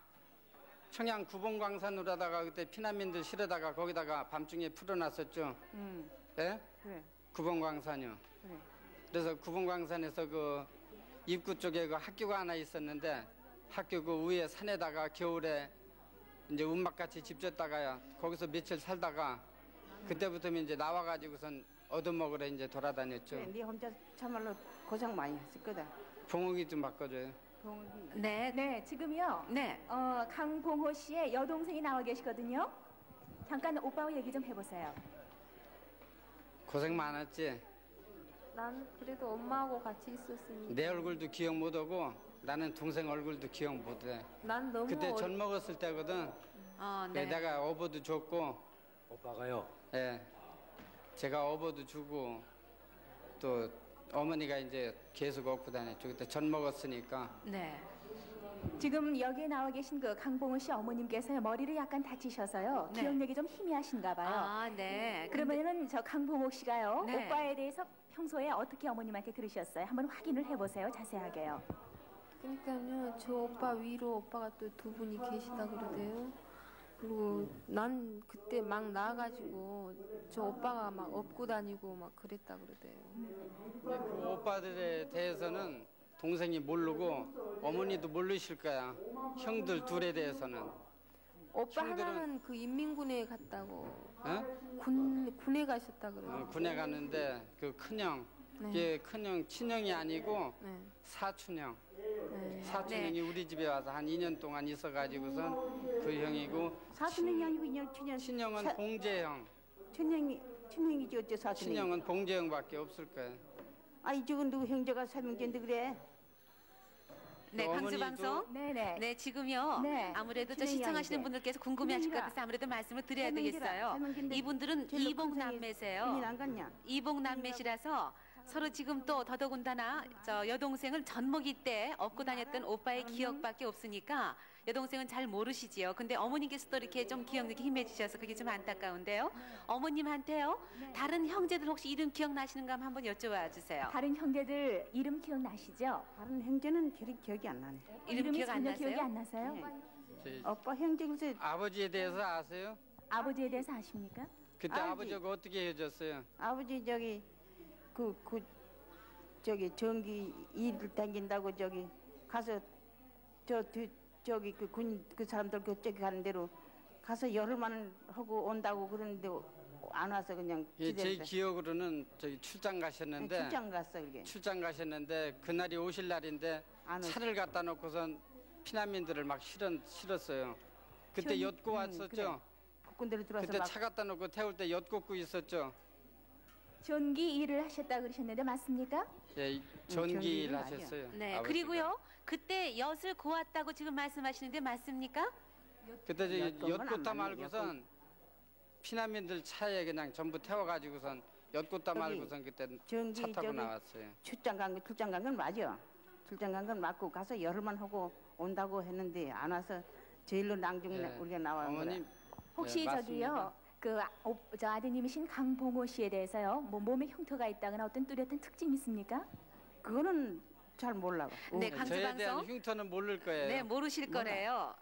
청양 구봉광산으로다가 그때 피난민들 실어다가 거기다가 밤중에 풀어놨었죠. 예? 그래. 구봉광산이요. 그래. 그래서 구봉광산에서 그 입구 쪽에 그 학교가 하나 있었는데 학교 그 위에 산에다가 겨울에 이제 움막같이 집 졌다가 거기서 며칠 살다가 그때부터는 이제 나와가지고선 얻어먹으러 이제 돌아다녔죠. 그래, 네 혼자 참말로 고생 많이 했을 거다. 봉옥이 좀 바꿔줘요. 네, 네, 지금요. 네. 강봉호 씨의 여동생이 나와 계시거든요. 잠깐 오빠와 얘기 좀 해보세요. 고생 많았지. 난 그래도 엄마하고 같이 있었으니까. 내 얼굴도 기억 못하고 나는 동생 얼굴도 기억 못해. 난 너무 그때 전 먹었을 때거든. 네. 내가 어버도 줬고. 오빠가요? 예. 제가 어버도 주고 또 어머니가 이제 계속 업고 다녔죠. 그때 전 먹었으니까. 네. 지금 여기에 나와 계신 그 강봉호 씨 어머님께서 머리를 약간 다치셔서요. 네. 기억력이 좀 희미하신가 봐요. 아, 네. 그러면은 저 강봉호 씨가요. 네. 오빠에 대해서 평소에 어떻게 어머님한테 들으셨어요? 한번 확인을 해보세요. 자세하게요. 그러니까요. 저 오빠 위로 오빠가 또 두 분이 계시다 그러대요. 그리고 난 그때 막 나와가지고 저 오빠가 막 업고 다니고 막 그랬다 그러대요. 그 오빠들에 대해서는 동생이 모르고 어머니도 모르실 거야. 형들 둘에 대해서는. 오빠 형들은- 하나는 그 인민군에 갔다고. 어? 군에 가셨다 그래요. 군에 가는데 그 큰형, 네. 이게 큰형 친형이 아니고 네. 사촌형. 네. 사촌형이 우리 집에 와서 한 2년 동안 있어가지고선 그 형이고 사촌형이 아니고 인연 친형. 친형은 봉재형. 친형이지 어째 사촌이. 친형은 봉재형밖에 없을 거예요. 아이 저건 누구 형제가 설명된데 그래. 네, 광주 방송. 네네. 네, 지금요. 네. 아무래도 저 진행이 시청하시는 아닌데. 분들께서 궁금해하실 것 진행이라. 같아서 아무래도 말씀을 드려야 설명드라. 되겠어요. 설명드린데 이분들은 제일로 이복 큰 남매세요. 큰일 안 갔냐? 이복 남매시라서 서로 지금 또 더더군다나 저 여동생을 젖먹이 때 업고 다녔던 오빠의 기억밖에 없으니까 여동생은 잘 모르시지요. 근데 어머님께서 또 이렇게 좀 기억력이 희미해지셔서 그게 좀 안타까운데요. 어머님한테요. 다른 형제들 혹시 이름 기억나시는 거 한번 여쭤봐 주세요. 다른 형제들 이름 기억나시죠? 다른 형제는 기억이 안 나네. 이름 기억 안 전혀 나세요? 기억이 안 나세요? 오빠 형제 글쎄 아버지에 대해서 아세요? 아버지에 대해서 아십니까? 그때 알지. 아버지가 어떻게 헤어졌어요? 아버지 저기 저기 전기 일 다닌다고 저기 가서 저기 그 사람들 그쪽에 가는 대로 가서 열흘만 하고 온다고 그러는데 안 와서 그냥 예, 제 기다렸어요. 기억으로는 저기 출장 가셨는데 출장 갔어 이게. 출장 가셨는데 그날이 오실 날인데 안 오시- 차를 갖다 놓고선 피난민들을 막 실었어요. 그때 엿고 왔었죠. 그래. 국군대로 들어와서 그때 막 차 갖다 놓고 태울 때 엿고 있었죠. 전기 일을 하셨다 그러셨는데 맞습니까? 예, 전기 전기 일 일은 하셨어요. 네, 아버지가. 그리고요. 그때 엿을 고았다고 지금 말씀하시는데 맞습니까? 그때 저기 엿고는 안 엿고따 맞네, 말고선 피난민들 차에 그냥 전부 태워가지고선 엿고따 저기 말고선 그때 전기 차 타고 저기 나왔어요. 출장 간 건 맞아. 출장 간 건 맞고 가서 열흘만 하고 온다고 했는데 안 와서 제일로 낭중 예. 우리가 나와 어머님 혹시 네, 저기요 맞습니다. 저 아드님이신 강봉호 씨에 대해서요 뭐 몸에 흉터가 있다거나 어떤 뚜렷한 특징이 있습니까? 그거는 잘 몰라. 네, 광주 저에 대한 방송. 흉터는 모를 거예요. 네, 모르실 거래요.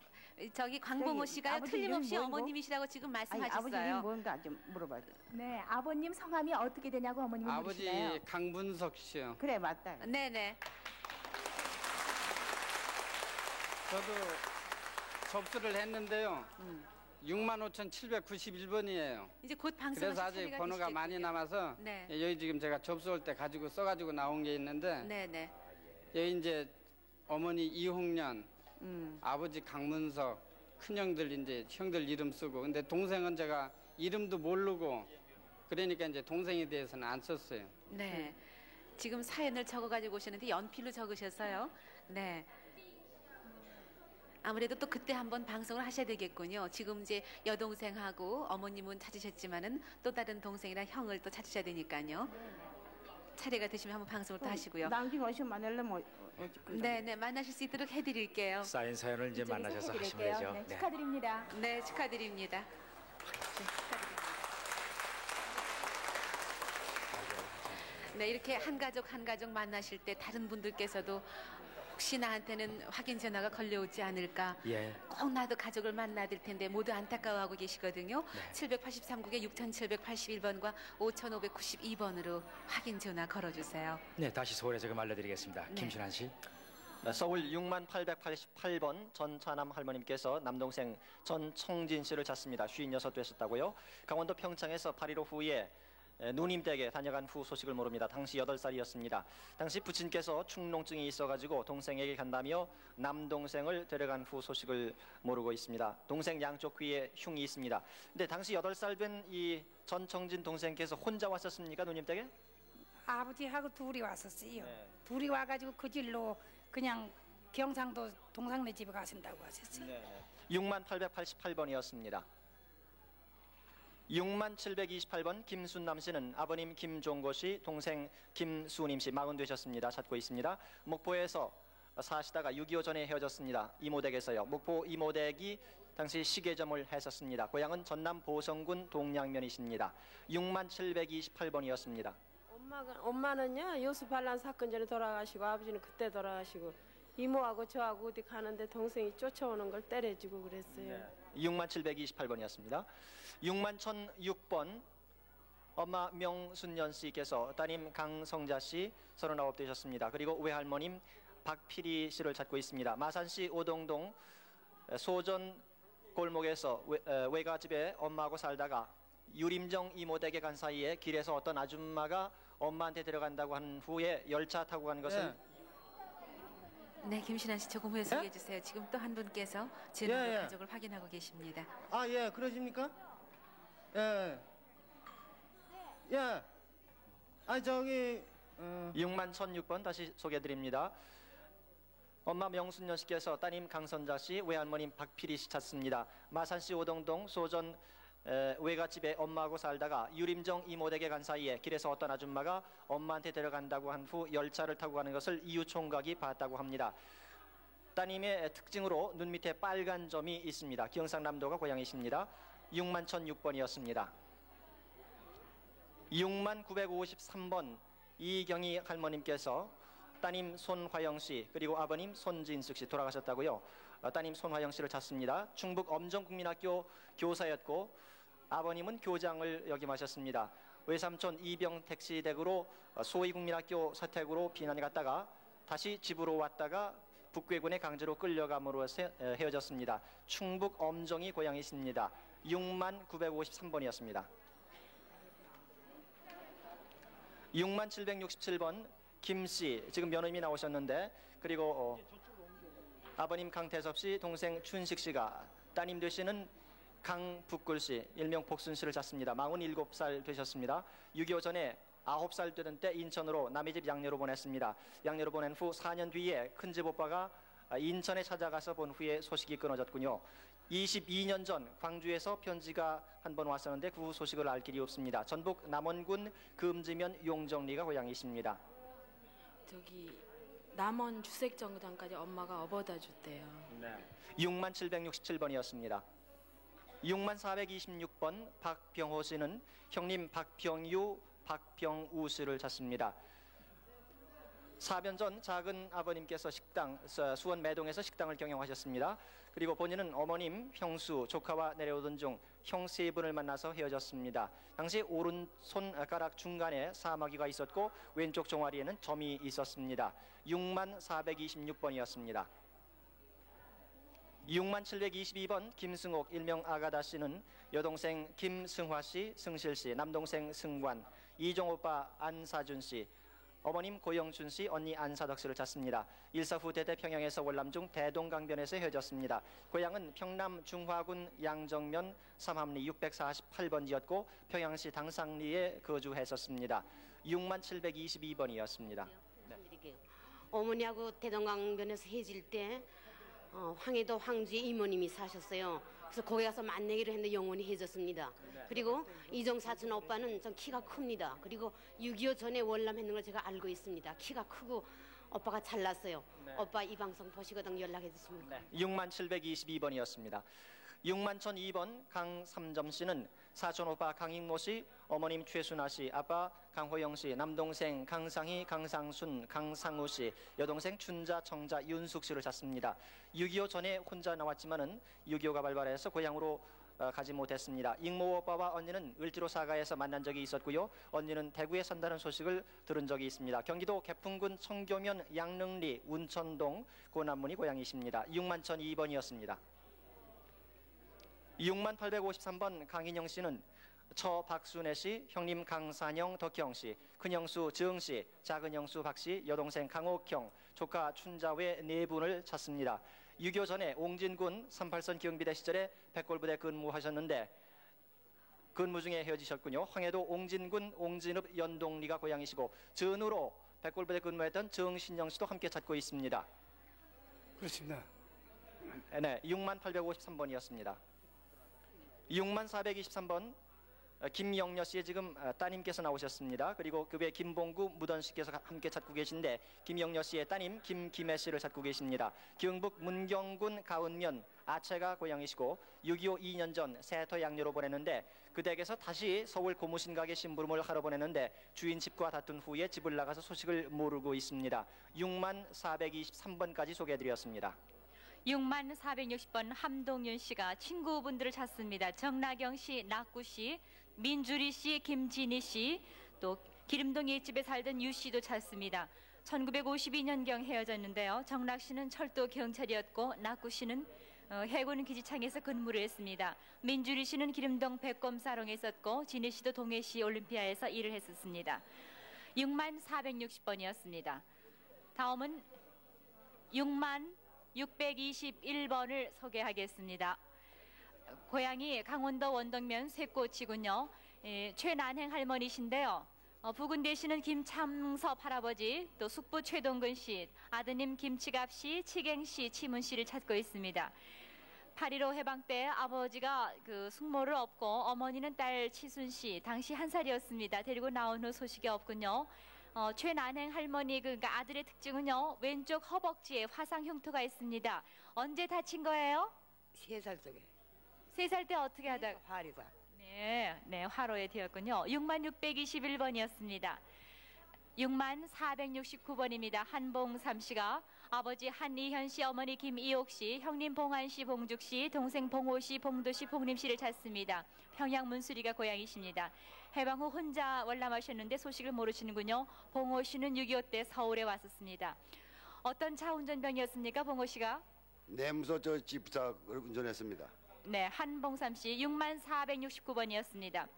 저기 강봉호 저기 씨가 아버지 틀림없이 이름이 뭐고? 어머님이시라고 지금 아니 아버지 말씀하셨어요. 이름 뭔가 좀 물어봐. 네, 아버님 성함이 어떻게 되냐고 어머님이 아버지 물으시네요. 강분석 씨요. 그래 맞다. 네네. 저도 접수를 했는데요. 65,791번이에요. 이제 곧 방송을 그래서 아직 번호가 많이 남아서 네. 여기 지금 제가 접수할 때 가지고 써가지고 나온 게 있는데 네네. 여기 이제 어머니 이홍련, 아버지 강문석, 큰형들 이제 형들 이름 쓰고 근데 동생은 제가 이름도 모르고 그러니까 이제 동생에 대해서는 안 썼어요. 네. 지금 사연을 적어가지고 오셨는데 연필로 적으셨어요. 네. 아무래도 또 그때 한번 방송을 하셔야 되겠군요. 지금 이제 여동생하고 어머님은 찾으셨지만은 또 다른 동생이나 형을 또 찾으셔야 되니까요. 차례가 되시면 한번 방송을 또 하시고요. 남김없이 만나려면 네, 만나실 수 있도록 해드릴게요. 쌓인 사연을 이제 만나셔서 하시면 되죠. 네, 축하드립니다. 네, 축하드립니다. 네, 이렇게 한 가족 한 가족 만나실 때 다른 분들께서도 혹시 나한테는 확인 전화가 걸려오지 않을까. 예. 꼭 나도 가족을 만나야 될 텐데 모두 안타까워하고 계시거든요. 네. 783국에 6781번과 5592번으로 확인 전화 걸어주세요. 네, 다시 서울에 지금 알려드리겠습니다. 네. 김신환 씨. 서울 6888번 전차남 할머님께서 남동생 전청진 씨를 찾습니다. 56 되셨다고요. 강원도 평창에서 8.15 후에 누님 댁에 다녀간 후 소식을 모릅니다. 당시 8살이었습니다. 당시 부친께서 축농증이 있어가지고 동생에게 간다며 남동생을 데려간 후 소식을 모르고 있습니다. 동생 양쪽 귀에 흉이 있습니다. 근데 당시 8살 된 이 전청진 동생께서 혼자 왔었습니까? 누님 댁에? 아버지하고 둘이 왔었어요. 네. 둘이 와가지고 그 길로 그냥 경상도 동상네 집에 가신다고 하셨어요. 6888번이었습니다. 6728번 김순남 씨는 아버님 김종고 씨, 동생 김수님 씨 40 되셨습니다. 찾고 있습니다. 목포에서 사시다가 6.25 전에 헤어졌습니다. 이모댁에서요. 목포 이모댁이 당시 시계점을 했었습니다. 고향은 전남 보성군 동양면이십니다. 6728번이었습니다. 엄마는요 요수 반란 사건 전에 돌아가시고 아버지는 그때 돌아가시고 이모하고 저하고 어디 가는데 동생이 쫓아오는 걸 때려주고 그랬어요. 6728번이었습니다. 6006번 엄마 명순연 씨께서 따님 강성자 씨 39 되셨습니다. 그리고 외할머님 박필희 씨를 찾고 있습니다. 마산시 오동동 소전 골목에서 외가집에 엄마하고 살다가 유림정 이모댁에 간 사이에 길에서 어떤 아줌마가 엄마한테 데려간다고 한 후에 열차 타고 간 것을 네, 김신환 씨 조금 후에 소개해 주세요. 지금 또 한 분께서 제 가족을 확인하고 계십니다. 아, 예, 그러십니까? 예. 예. 아, 저기 61,006번 다시 소개해 드립니다. 엄마 명순연 씨께서 따님 강선자 씨, 외할머님 박필희 씨 찾습니다. 마산시 오동동 소전 외갓집에 엄마하고 살다가 유림정 이모댁에 간 사이에 길에서 어떤 아줌마가 엄마한테 데려간다고 한 후 열차를 타고 가는 것을 이웃총각이 봤다고 합니다. 따님의 특징으로 눈 밑에 빨간 점이 있습니다. 경상남도가 고향이십니다. 61,006번이었습니다. 6953번 이경희 할머님께서 따님 손화영 씨 그리고 아버님 손진숙 씨 돌아가셨다고요. 따님 손화영 씨를 찾습니다. 충북 엄정국민학교 교사였고 아버님은 교장을 역임하셨습니다. 외삼촌 이병택 씨 댁으로 소위국민학교 사택으로 피난을 갔다가 다시 집으로 왔다가 북괴군의 강제로 끌려감으로 헤어졌습니다. 충북 엄정이 고향이십니다. 6953번이었습니다. 6767번 김씨 지금 며느님이 나오셨는데 그리고 아버님 강태섭 씨 동생 춘식 씨가 따님 되시는 강북굴 씨 일명 복순 씨를 찾습니다. 47살 되셨습니다. 6.25 전에 9살 되던 때 인천으로 남의 집 양녀로 보냈습니다. 양녀로 보낸 후 4년 뒤에 큰집 오빠가 인천에 찾아가서 본 후에 소식이 끊어졌군요. 22년 전 광주에서 편지가 한 번 왔었는데 그 후 소식을 알 길이 없습니다. 전북 남원군 금지면 용정리가 고향이십니다. 저기 남원 주색정거장까지 엄마가 업어다 줬대요. 6767번이었습니다. 6426번 박병호 씨는 형님 박병유, 박병우 씨를 찾습니다. 4년 전 작은 아버님께서 수원 매동에서 식당을 경영하셨습니다. 그리고 본인은 어머님, 형수, 조카와 내려오던 중 형 3분을 만나서 헤어졌습니다. 당시 오른손가락 중간에 사마귀가 있었고 왼쪽 종아리에는 점이 있었습니다. 6426번이었습니다. 6722번 김승옥 일명 아가다 씨는 여동생 김승화 씨, 승실 씨, 남동생 승관, 이종 오빠 안사준 씨, 어머님 고영춘 씨, 언니 안사덕 씨를 찾습니다. 일사 후 대대 평양에서 월남 중 대동강변에서 헤어졌습니다. 고향은 평남 중화군 양정면 삼합리 648번지였고 평양시 당상리에 거주했었습니다. 6722번이었습니다. 네. 어머니하고 대동강변에서 헤어질 때 황해도 황주에 이모님이 사셨어요. 그래서 거기 가서 만나기로 했는데 영원히 헤어졌습니다. 그리고 이정 사촌 오빠는 좀 키가 큽니다. 그리고 6.25 전에 월남 했는 걸 제가 알고 있습니다. 키가 크고 오빠가 잘났어요. 네. 오빠 이 방송 보시거든 연락해 주십니까? 6722번이었습니다. 6002번 강삼점 씨는 사촌 오빠 강익모 씨, 어머님 최순아 씨, 아빠 강호영 씨, 남동생 강상희, 강상순, 강상우 씨, 여동생 춘자, 청자, 윤숙 씨를 찾습니다. 6.25 전에 혼자 나왔지만은 6.25가 발발해서 고향으로 가지 못했습니다. 익모 오빠와 언니는 을지로 사가에서 만난 적이 있었고요. 언니는 대구에 산다는 소식을 들은 적이 있습니다. 경기도 개풍군 청교면 양릉리 운천동 고남문이 고향이십니다. 61,002번이었습니다. 6853번 강인영 씨는 처 박순애 씨, 형님 강산영, 덕형 씨, 큰형수 정응 씨, 작은형수 박 씨, 여동생 강옥형, 조카 춘자외 4분을 찾습니다. 6.25 전에 옹진군 38선 경비대 시절에 백골부대 근무하셨는데 근무 중에 헤어지셨군요. 황해도 옹진군 옹진읍 연동리가 고향이시고 전후로 백골부대 근무했던 정신영 씨도 함께 찾고 있습니다. 그렇습니다. 네, 6853번이었습니다. 6423번 김영녀 씨의 지금 따님께서 나오셨습니다. 그리고 그 외 김봉구 무던 씨께서 함께 찾고 계신데 김영녀 씨의 따님 김김혜 씨를 찾고 계십니다. 경북 문경군 가운면 아채가 고향이시고 6.25 2년 전 세터 양녀로 보냈는데 그 댁에서 다시 서울 고무신 가게 심부름을 하러 보냈는데 주인 집과 다툰 후에 집을 나가서 소식을 모르고 있습니다. 6423번까지 소개해드렸습니다. 6460번 함동윤 씨가 친구분들을 찾습니다. 정나경 씨, 낙구 씨, 민주리 씨, 김진희 씨, 또 기름동 옛집에 살던 유 씨도 찾습니다. 1952년경 헤어졌는데요. 정락 씨는 철도 경찰이었고 낙구 씨는 해군 기지창에서 근무를 했습니다. 민주리 씨는 기름동 백검사롱에 있었고 진희 씨도 동해시 올림피아에서 일을 했었습니다. 6460번이었습니다. 다음은 621번을 소개하겠습니다. 고향이 강원도 원덕면 쇠꽃이군요. 최난행 할머니신데요. 부근 되시는 김참섭 할아버지, 또 숙부 최동근 씨, 아드님 김치갑 씨, 치갱 씨, 치문 씨를 찾고 있습니다. 8.15 해방 때 아버지가 숙모를 업고 어머니는 딸 치순 씨, 당시 1살이었습니다. 데리고 나온 후 소식이 없군요. 최난행 할머니 그러니까 아들의 특징은요, 왼쪽 허벅지에 화상 흉터가 있습니다. 언제 다친 거예요? 3살 쪽에. 3살 때 어떻게 하다가? 화리다. 네, 화로에 되었군요. 6621번이었습니다. 6469번입니다. 한봉삼 씨가 아버지 한이현 씨, 어머니 김이옥 씨, 형님 봉한 씨, 봉죽 씨, 동생 봉호 씨, 봉도 씨, 봉림 씨를 찾습니다. 평양 문수리가 고향이십니다. 해방 후 혼자 월남하셨는데 소식을 모르시는군요. 봉호 씨는 6.25 때 서울에 왔었습니다. 어떤 차 운전병이었습니까, 봉호 씨가? 내무소 저 집사 운전했습니다. 네, 한봉삼 씨 6469번이었습니다.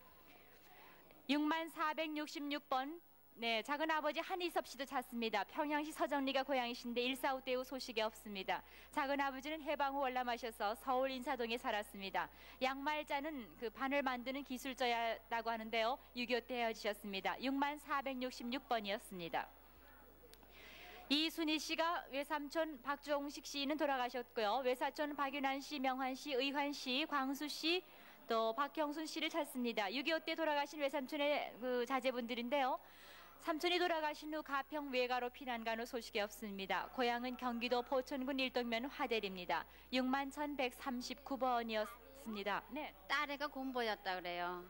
6466번. 네, 작은 아버지 한이섭 씨도 찾습니다. 평양시 서정리가 고향이신데 1.45 때 후 소식이 없습니다. 작은 아버지는 해방 후 월남하셔서 서울 인사동에 살았습니다. 양말자는 바늘 만드는 기술자였다고 하는데요. 6.25 때 헤어지셨습니다. 6466번이었습니다. 이순희 씨가 외삼촌 박종식 씨는 돌아가셨고요. 외사촌 박윤환 씨, 명환 씨, 의환 씨, 광수 씨, 또 박형순 씨를 찾습니다. 6.25 때 돌아가신 외삼촌의 자제분들인데요. 삼촌이 돌아가신 후 가평 외가로 피난 간 후 소식이 없습니다. 고향은 경기도 포천군 일동면 화대리입니다. 61,139번이었습니다. 네. 딸애가 곰보였다 그래요.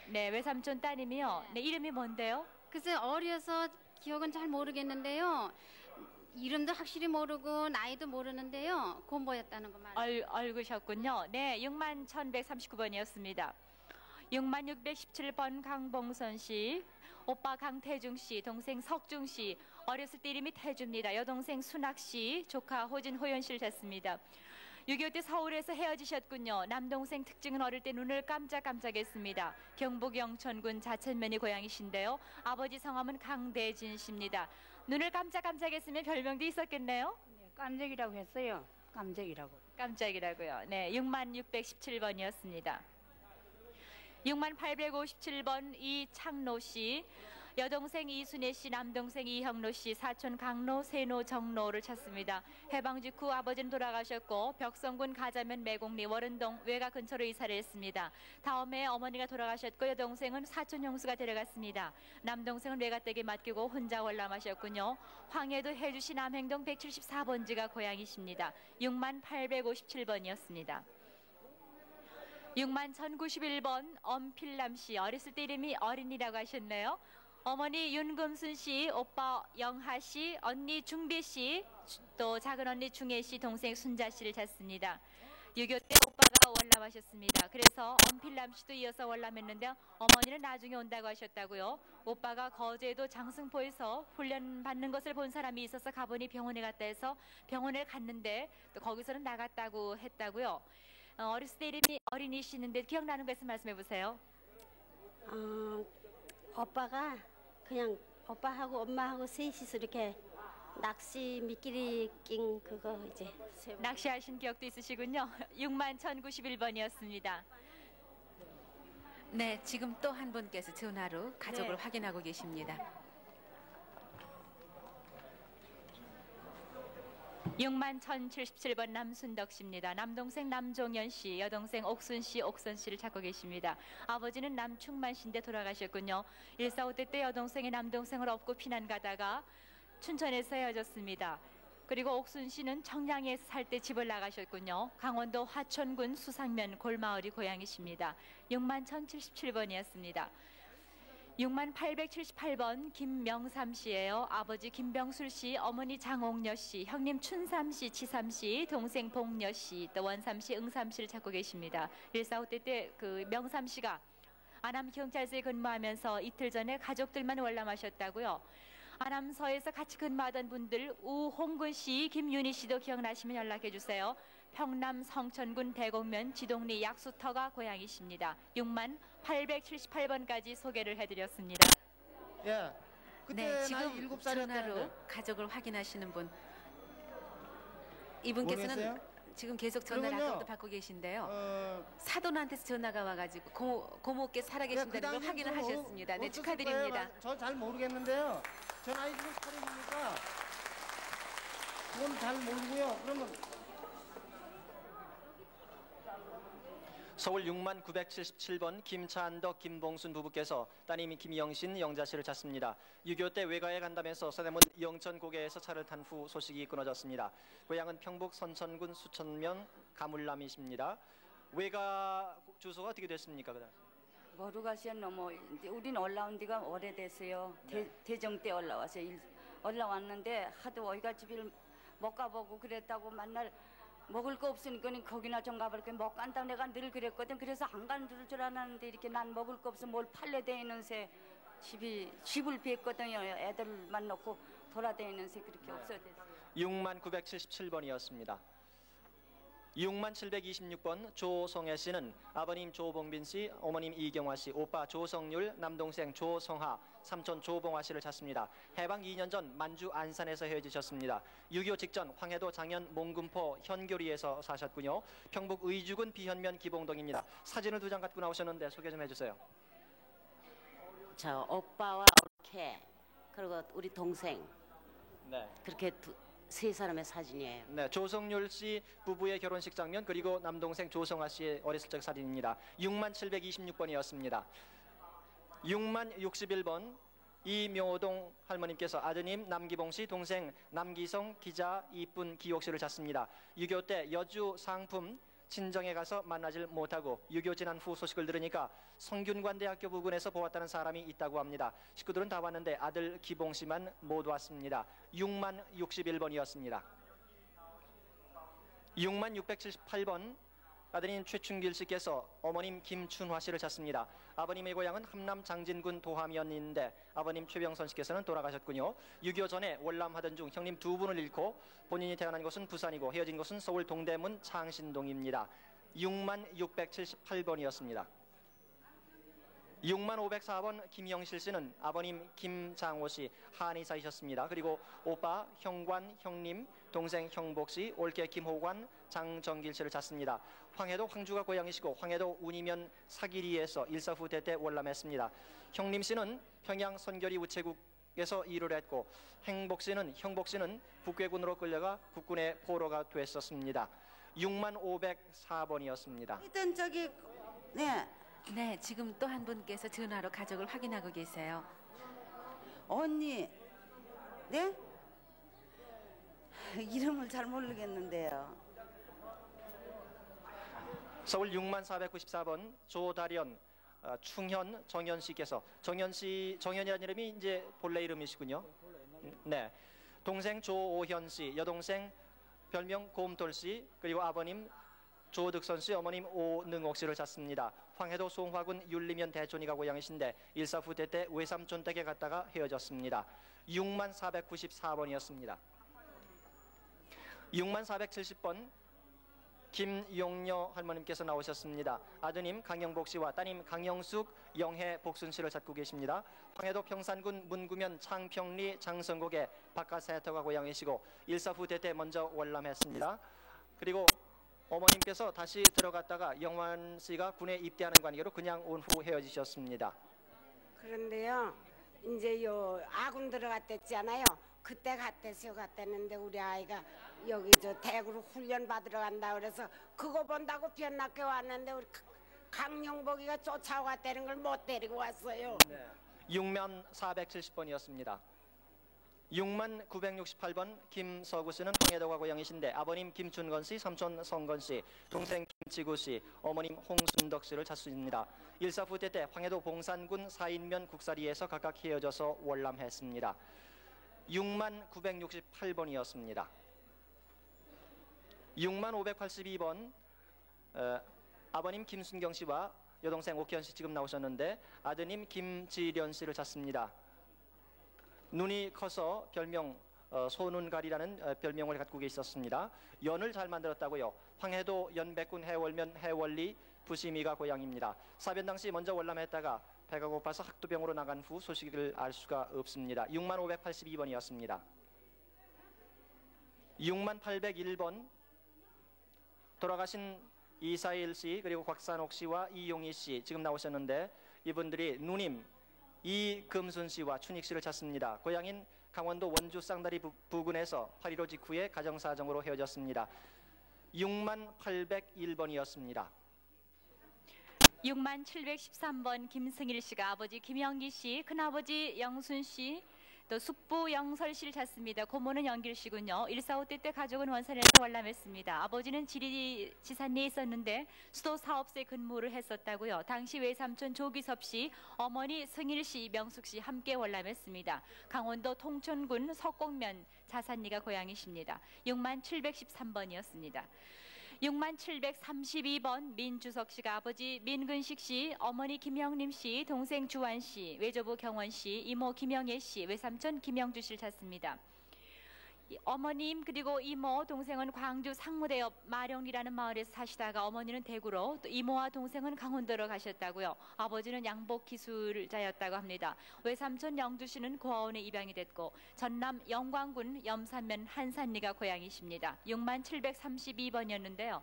네, 외삼촌 따님이요. 네, 이름이 뭔데요? 글쎄 어려서 기억은 잘 모르겠는데요. 이름도 확실히 모르고 나이도 모르는데요. 곰보였다는 것만. 얼그셨군요. 네, 61,139번이었습니다. 6617번 강봉선 씨, 오빠 강태중 씨, 동생 석중 씨, 어렸을 때 이름이 태주입니다. 여동생 순학 씨, 조카 호진 호연 씨를 찾습니다. 6.25 때 서울에서 헤어지셨군요. 남동생 특징은 어릴 때 눈을 깜짝깜짝했습니다. 경북 영천군 자천면이 고향이신데요. 아버지 성함은 강대진 씨입니다. 눈을 깜짝깜짝했으면 별명도 있었겠네요. 네, 깜짝이라고 했어요. 깜짝이라고. 깜짝이라고요. 네, 6617번이었습니다. 6857번 이창로 씨, 여동생 이순애 씨, 남동생 이형로 씨, 사촌 강로, 세노, 정로를 찾습니다. 해방 직후 아버지는 돌아가셨고 벽성군 가자면 매곡리 월은동 외가 근처로 이사를 했습니다. 다음에 어머니가 돌아가셨고 여동생은 사촌 형수가 데려갔습니다. 남동생은 외가댁에 맡기고 혼자 월남하셨군요. 황해도 해주시 남행동 174번지가 고향이십니다. 6857번이었습니다. 6191번 엄필남 씨, 어렸을 때 이름이 어린이라고 하셨네요. 어머니 윤금순 씨, 오빠 영하 씨, 언니 중배 씨, 또 작은 언니 중혜 씨, 동생 순자 씨를 찾습니다. 6.25 때 오빠가 월남하셨습니다. 그래서 엄필남 씨도 이어서 월남했는데 어머니는 나중에 온다고 하셨다고요. 오빠가 거제도 장승포에서 훈련 받는 것을 본 사람이 있어서 가보니 병원에 갔다 해서 병원에 갔는데 또 거기서는 나갔다고 했다고요. 어렸을 때 이름이 어린이시는데 기억나는 거 있으면 말씀해 보세요. 오빠가 그냥 오빠하고 엄마하고 셋이서 이렇게 낚시 미끼리 낀 그거 이제 낚시하신 기억도 있으시군요. 61,091번이었습니다. 네, 지금 또 한 분께서 전화로 가족을 네. 확인하고 계십니다. 61,077번 남순덕 씨입니다. 남동생 남종현 씨, 여동생 옥순 씨, 옥선 씨를 찾고 계십니다. 아버지는 남충만 씨인데 돌아가셨군요. 1.45 때 여동생이 남동생을 업고 피난 가다가 춘천에서 헤어졌습니다. 그리고 옥순 씨는 청량리에서 살 때 집을 나가셨군요. 강원도 화천군 수상면 골마을이 고향이십니다. 61,077번이었습니다. 6878번 김명삼 씨예요. 아버지 김병술 씨, 어머니 장옥녀 씨, 형님 춘삼 씨, 치삼 씨, 동생 복녀 씨, 또 원삼 씨, 응삼 씨를 찾고 계십니다. 1.45 때 그 명삼 씨가 안암 경찰서에 근무하면서 이틀 전에 가족들만 월남하셨다고요. 안암서에서 같이 근무하던 분들 우홍근 씨, 김윤희 씨도 기억나시면 연락해 주세요. 평남 성천군 대곡면 지동리 약수터가 고향이십니다. 60,878번까지 소개를 해드렸습니다. 예. 그때 네, 나이 지금 7살이었다는데. 전화로 가족을 확인하시는 분 이분께서는 모르겠어요? 지금 계속 전화를 그러면요. 아까부터 받고 계신데요. 사돈한테서 전화가 와가지고 고모께 살아계신다는 걸 확인을 하셨습니다. 네, 축하드립니다. 저 잘 모르겠는데요. 저 나이 지금 8이니까 그건 잘 모르고요. 그러면 서울 6977번 김찬덕, 김봉순 부부께서 따님 김영신, 영자 씨를 찾습니다. 6.25 때 외가에 간다면서 서대문 영천 고개에서 차를 탄 후 소식이 끊어졌습니다. 고향은 평북 선천군 수천면 가물남이십니다. 외가 주소가 어떻게 됐습니까? 그다음? 모르 가시었노. 뭐 이제 우리는 올라온 지가 오래됐어요. 대정 때 올라왔어요. 올라왔는데 하도 어이가 집을 못 가보고 그랬다고 만날 먹을 거 없으니까 거기나 좀 가볼게 못 간다고 내가 늘 그랬거든. 그래서 안 간 줄 알았는데 이렇게 난 먹을 거 없어 뭘 팔래 대이는 새 집을 비했거든요. 애들만 놓고 돌아다니는 새 그렇게 없어졌어요. 6977번이었습니다. 6726번 조성애 씨는 아버님 조봉빈 씨, 어머님 이경화 씨, 오빠 조성률, 남동생 조성하, 삼촌 조봉화 씨를 찾습니다. 해방 2년 전 만주 안산에서 헤어지셨습니다. 6.25 직전 황해도 장현 몽금포 현교리에서 사셨군요. 평북 의주군 비현면 기봉동입니다. 사진을 2장 갖고 나오셨는데 소개 좀 해주세요. 저 오빠와 이렇게 그리고 우리 동생 네. 그렇게 세 사람의 사진이에요. 네, 조성률 씨 부부의 결혼식 장면 그리고 남동생 조성아 씨의 어렸을 적 사진입니다. 6726번이었습니다. 6061번 이묘동 할머님께서 아드님 남기봉 씨, 동생 남기성 기자, 이쁜 기옥 씨를 찾습니다. 6.25 때 여주 상품 친정에 가서 만나질 못하고 6.25 지난 후 소식을 들으니까 성균관대학교 부근에서 보았다는 사람이 있다고 합니다. 식구들은 다 왔는데 아들 기봉 씨만 못 왔습니다. 6061번이었습니다. 6678번 아드님 최춘길 씨께서 어머님 김춘화 씨를 찾습니다. 아버님의 고향은 함남 장진군 도하면인데 아버님 최병선 씨께서는 돌아가셨군요. 6.25 전에 월남하던 중 형님 두 분을 잃고 본인이 태어난 곳은 부산이고 헤어진 곳은 서울 동대문 창신동입니다. 6678번이었습니다. 6504번 김영실 씨는 아버님 김장호 씨 한의사이셨습니다. 그리고 오빠 형관 형님 동생 형복 씨 올케 김호관 장정길 씨를 찾습니다. 황해도 황주가 고향이시고 황해도 운이면 사기리에서 일사후대 때 월남했습니다. 형님 씨는 평양 선결이 우체국에서 일을 했고 형복 씨는 북괴군으로 끌려가 국군의 포로가 됐었습니다. 6504번이었습니다. 일단 저기 네, 지금 또 한 분께서 전화로 가족을 확인하고 계세요. 언니, 네? 이름을 잘 모르겠는데요. 서울 6494번 조다련 충현 정현 씨께서 정현이라는 이름이 이제 본래 이름이시군요. 네, 동생 조오현 씨, 여동생 별명 곰돌 씨, 그리고 아버님 조득선 씨, 어머님 오능옥 씨를 찾습니다. 황해도 송화군 율리면 대촌이가 고향이신데 일사후대 때 외삼촌 댁에 갔다가 헤어졌습니다. 6494번이었습니다. 6470번 김용녀 할머님께서 나오셨습니다. 아드님 강영복 씨와 따님 강영숙, 영혜, 복순 씨를 찾고 계십니다. 황해도 평산군 문구면 창평리 장성곡의 박가세터가 고향이시고 일사후대 때 먼저 월남했습니다. 그리고 어머님께서 다시 들어갔다가 영환 씨가 군에 입대하는 관계로 그냥 온 후 헤어지셨습니다. 그런데요, 이제 요 아군 들어갔댔잖아요. 그때 갔댔는데 우리 아이가 여기 저 대구로 훈련 받으러 간다 그래서 그거 본다고 변학교 왔는데 우리 강용복이가 쫓아왔다는 걸 못 데리고 왔어요. 6470번이었습니다. 6968번 김서구 씨는 황해도가 고향이신데 아버님 김춘건 씨, 삼촌 성건 씨, 동생 김치구 씨, 어머님 홍순덕 씨를 찾습니다. 일사후대 때 황해도 봉산군 사인면 국사리에서 각각 헤어져서 월남했습니다. 6968번이었습니다. 6582번 아버님 김순경 씨와 여동생 옥현 씨 지금 나오셨는데 아드님 김지련 씨를 찾습니다. 눈이 커서 별명 소눈가리라는 별명을 갖고 계셨습니다. 연을 잘 만들었다고요. 황해도 연백군 해월면 해월리 부시미가 고향입니다. 사변 당시 먼저 월남했다가 배가 고파서 학도병으로 나간 후 소식을 알 수가 없습니다. 6582번이었습니다. 6801번 돌아가신 이사일 씨 그리고 곽산옥 씨와 이용희 씨 지금 나오셨는데 이분들이 누님 이금순 씨와 춘익 씨를 찾습니다. 고향인 강원도 원주 쌍다리 부근에서 8.15 직후에 가정사정으로 헤어졌습니다. 6801번이었습니다. 6713번 김승일 씨가 아버지 김영기 씨, 큰아버지 영순 씨, 또 숙부 영설 씨를 찾습니다. 고모는 영길 씨군요. 145대 때 가족은 원산에서 월남했습니다. 아버지는 지리지산리에 있었는데 수도 사업소에 근무를 했었다고요. 당시 외삼촌 조기섭 씨, 어머니 승일 씨, 명숙 씨 함께 월남했습니다. 강원도 통천군 석곡면 자산리가 고향이십니다. 6713번이었습니다. 6732번 민주석 씨가 아버지 민근식 씨, 어머니 김영림 씨, 동생 주환 씨, 외조부 경원 씨, 이모 김영애 씨, 외삼촌 김영주 씨를 찾습니다. 어머님 그리고 이모, 동생은 광주 상무대 옆 마령리라는 마을에서 사시다가 어머니는 대구로, 또 이모와 동생은 강원도로 가셨다고요. 아버지는 양복 기술자였다고 합니다. 외삼촌 영주 씨는 고아원에 입양이 됐고 전남 영광군 염산면 한산리가 고향이십니다. 6732번이었는데요.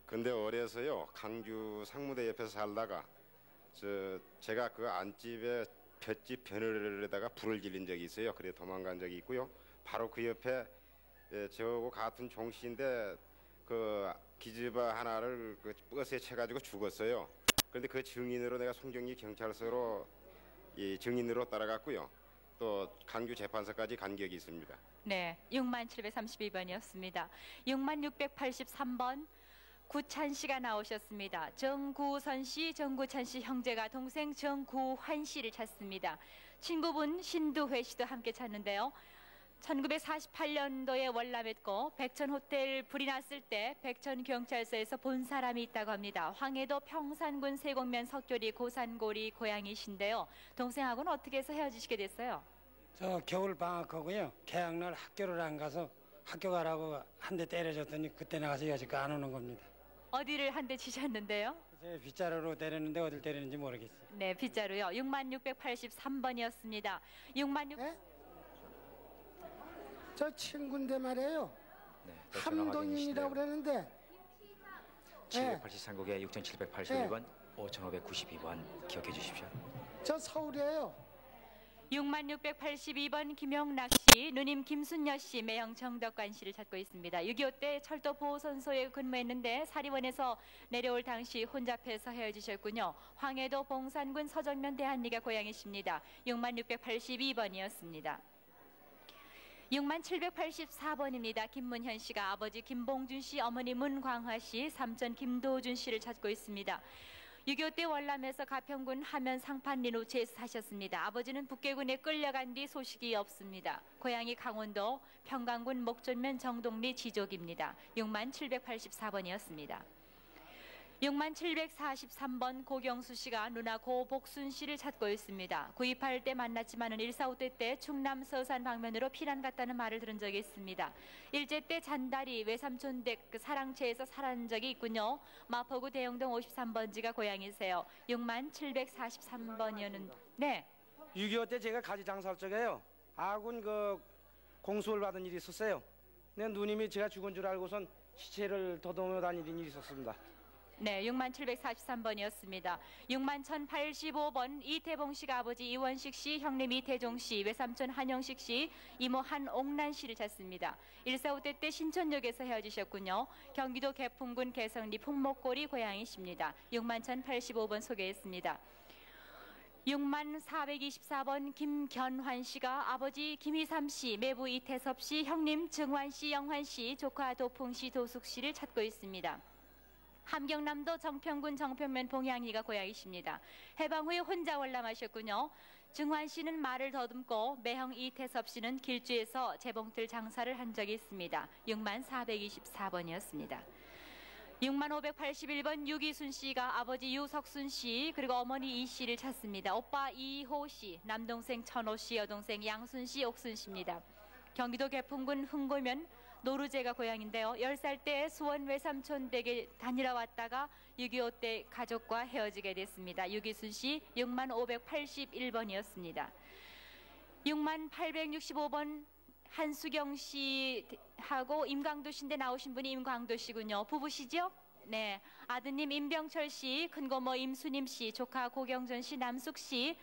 근데 어려서요 강주 상무대 옆에서 살다가 제가 그 안집에 볏짚 벼늘에다가 불을 지른 적이 있어요. 그래 도망간 적이 있고요. 바로 그 옆에 저하고 같은 종씨인데 그 기집애 하나를 그 버스에 채가지고 죽었어요. 그런데 그 증인으로 내가 송정리 경찰서로 증인으로 따라갔고요. 또 강주 재판서까지 간 적이 있습니다. 네, 6732번이었습니다. 6683번 구찬 씨가 나오셨습니다. 정구선 씨, 정구찬 씨 형제가 동생 정구환 씨를 찾습니다. 친구분 신두회 씨도 함께 찾는데요. 1948년도에 월남했고 백천호텔 불이 났을 때 백천경찰서에서 본 사람이 있다고 합니다. 황해도 평산군 세곡면 석교리 고산고리 고향이신데요. 동생하고는 어떻게 해서 헤어지시게 됐어요? 저 겨울 방학하고요. 개학날 학교를 안 가서 학교 가라고 한 대 때려줬더니 그때 나가서 여지껏 안 오는 겁니다. 어디를 한 대 치셨는데요? 제 빗자루로 때렸는데 어딜 때리는지 모르겠어요. 네, 빗자루요. 6683번이었습니다. 66... 저 친구인데 말이에요. 네, 함동인이라고 그러는데 783국에 6781번, 5592번 기억해 주십시오. 저 서울이에요. 6682번 김용락 씨, 누님 김순여 씨, 매형 정덕관 씨를 찾고 있습니다. 6.25 때 철도 보호선소에 근무했는데 사리원에서 내려올 당시 혼잡해서 헤어지셨군요. 황해도 봉산군 서정면 대한리가 고향이십니다. 6682번이었습니다. 6784번입니다. 김문현 씨가 아버지 김봉준 씨, 어머니 문광화 씨, 삼촌 김도준 씨를 찾고 있습니다. 6.25 때 월남에서 가평군 하면 상판리 노체에서 사셨습니다. 아버지는 북계군에 끌려간 뒤 소식이 없습니다. 고향이 강원도 평강군 목전면 정동리 지족입니다. 6784번이었습니다. 6743번 고경수 씨가 누나 고복순 씨를 찾고 있습니다. 구입할 때 만났지만은 1.4.5대 때 충남 서산 방면으로 피난 갔다는 말을 들은 적이 있습니다. 일제 때 잔다리 외삼촌 댁 사랑채에서 살한 적이 있군요. 마포구 대영동 53번지가 고향이세요. 6743번이었는 네. 6.25 때 제가 가지 장사할 적에요. 아군 공수를 받은 일이 있었어요. 근데 누님이 제가 죽은 줄 알고선 시체를 더듬어 다니는 일이 있었습니다. 네, 6743번이었습니다. 61,085번 이태봉 씨가 아버지 이원식 씨, 형님 이태종 씨, 외삼촌 한영식 씨, 이모 한옥란 씨를 찾습니다. 1.4.5대 때 신촌역에서 헤어지셨군요. 경기도 개풍군 개성리 풍목골이 고향이십니다. 61,085번 소개했습니다. 6424번 김견환 씨가 아버지 김희삼 씨, 매부 이태섭 씨, 형님 증환 씨, 영환 씨, 조카 도풍 씨, 도숙 씨를 찾고 있습니다. 함경남도 정평군 정평면 봉양리가 고향이십니다. 해방 후에 혼자 월남하셨군요. 증환 씨는 말을 더듬고 매형 이태섭 씨는 길주에서 재봉틀 장사를 한 적이 있습니다. 6424번이었습니다. 6581번 유기순 씨가 아버지 유석순 씨 그리고 어머니 이 씨를 찾습니다. 오빠 이호 씨, 남동생 천호 씨, 여동생 양순 씨, 옥순 씨입니다. 경기도 개풍군 흥고면 노루제가 고향인데요. 10살 때 수원 외삼촌 댁에 다니러 왔다가 6.25 때 가족과 헤어지게 됐습니다. 유기순 씨 6581번이었습니다. 6865번 한수경 씨하고 임광도 씨인데 나오신 분이 임광도 씨군요. 부부시죠? 네. 아드님 임병철 씨, 큰고모 임수님 씨, 조카 고경전 씨, 남숙 씨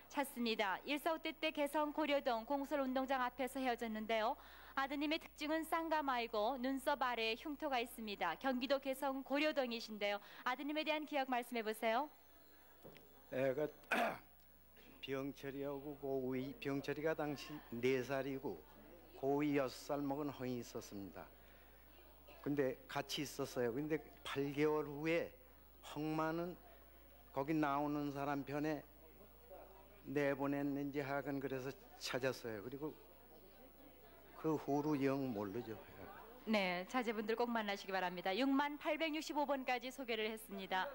찾습니다. 1.4.5대 때 개성 고려동 공설운동장 앞에서 헤어졌는데요. 아드님의 특징은 쌍가마이고 눈썹 아래에 흉터가 있습니다. 경기도 개성 고려동이신데요. 아드님에 대한 기억 말씀해 보세요. 네, 병철이하고 고의 병철이가 당시 4살이고 고의 6살 먹은 형이 있었습니다. 근데 같이 있었어요. 근데 8개월 후에 형만은 거기 나오는 사람 편에 내보냈는지 하여간 그래서 찾았어요. 그리고 그 후로 영 모르죠. 네, 자제분들 꼭 만나시기 바랍니다. 6865번까지 소개를 했습니다.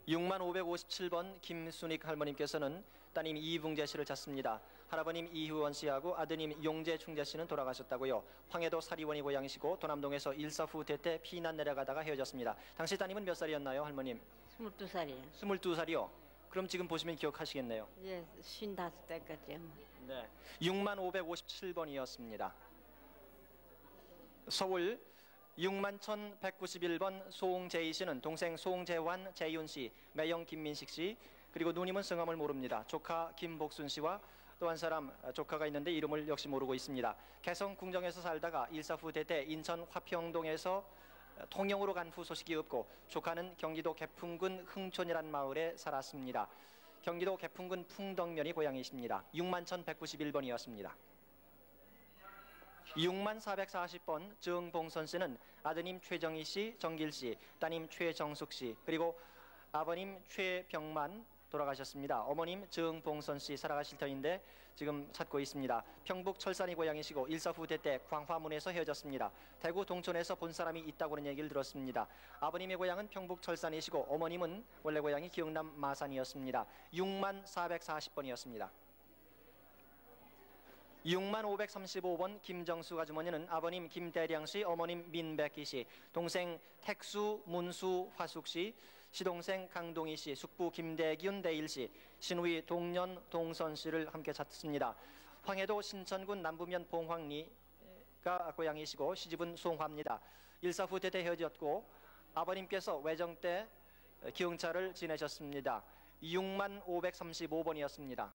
6557번 김순익 할머님께서는 따님 이붕재 씨를 찾습니다. 할아버님 이hu원 씨하고 아드님 용재 충재 씨는 돌아가셨다고요. 황해도 사리원이 고향이시고 도남동에서 1.4.5대 때 피난 내려가다가 헤어졌습니다. 당시 따님은 몇 살이었나요, 할머님? 22살이에요. 22살이요? 그럼 지금 보시면 기억하시겠네요. 예, 55대까지. 네, 6557번이었습니다. 서울 61,191번 소홍재희 씨는 동생 소홍재환, 재윤 씨, 매형 김민식 씨, 그리고 누님은 성함을 모릅니다. 조카 김복순 씨와 또 한 사람 조카가 있는데 이름을 역시 모르고 있습니다. 개성 궁정에서 살다가 1.4.5대 때 인천 화평동에서 통영으로 간 후 소식이 없고 조카는 경기도 개풍군 흥촌이란 마을에 살았습니다. 경기도 개풍군 풍덕면이 고향이십니다. 61,191번이었습니다. 6440번 정봉선 씨는 아드님 최정희 씨, 정길 씨, 따님 최정숙 씨, 그리고 아버님 최병만, 돌아가셨습니다. 어머님 정봉선 씨 살아가실 터인데 지금 찾고 있습니다. 평북 철산이 고향이시고 일사후대 때 광화문에서 헤어졌습니다. 대구 동천에서 본 사람이 있다고는 얘기를 들었습니다. 아버님의 고향은 평북 철산이시고 어머님은 원래 고향이 경남 마산이었습니다. 6만 440번이었습니다. 6만 535번 김정수 아주머니는 아버님 김대량 씨, 어머님 민백기 씨, 동생 택수, 문수, 화숙 씨, 시동생 강동희 씨, 숙부 김대균, 대일 씨, 신우이 동년 동선 씨를 함께 찾습니다. 황해도 신천군 남부면 봉황리가 고향이시고 시집은 송화입니다. 일사후 대대 헤어졌고 아버님께서 외정 때 기흥차를 지내셨습니다. 6만 535번이었습니다.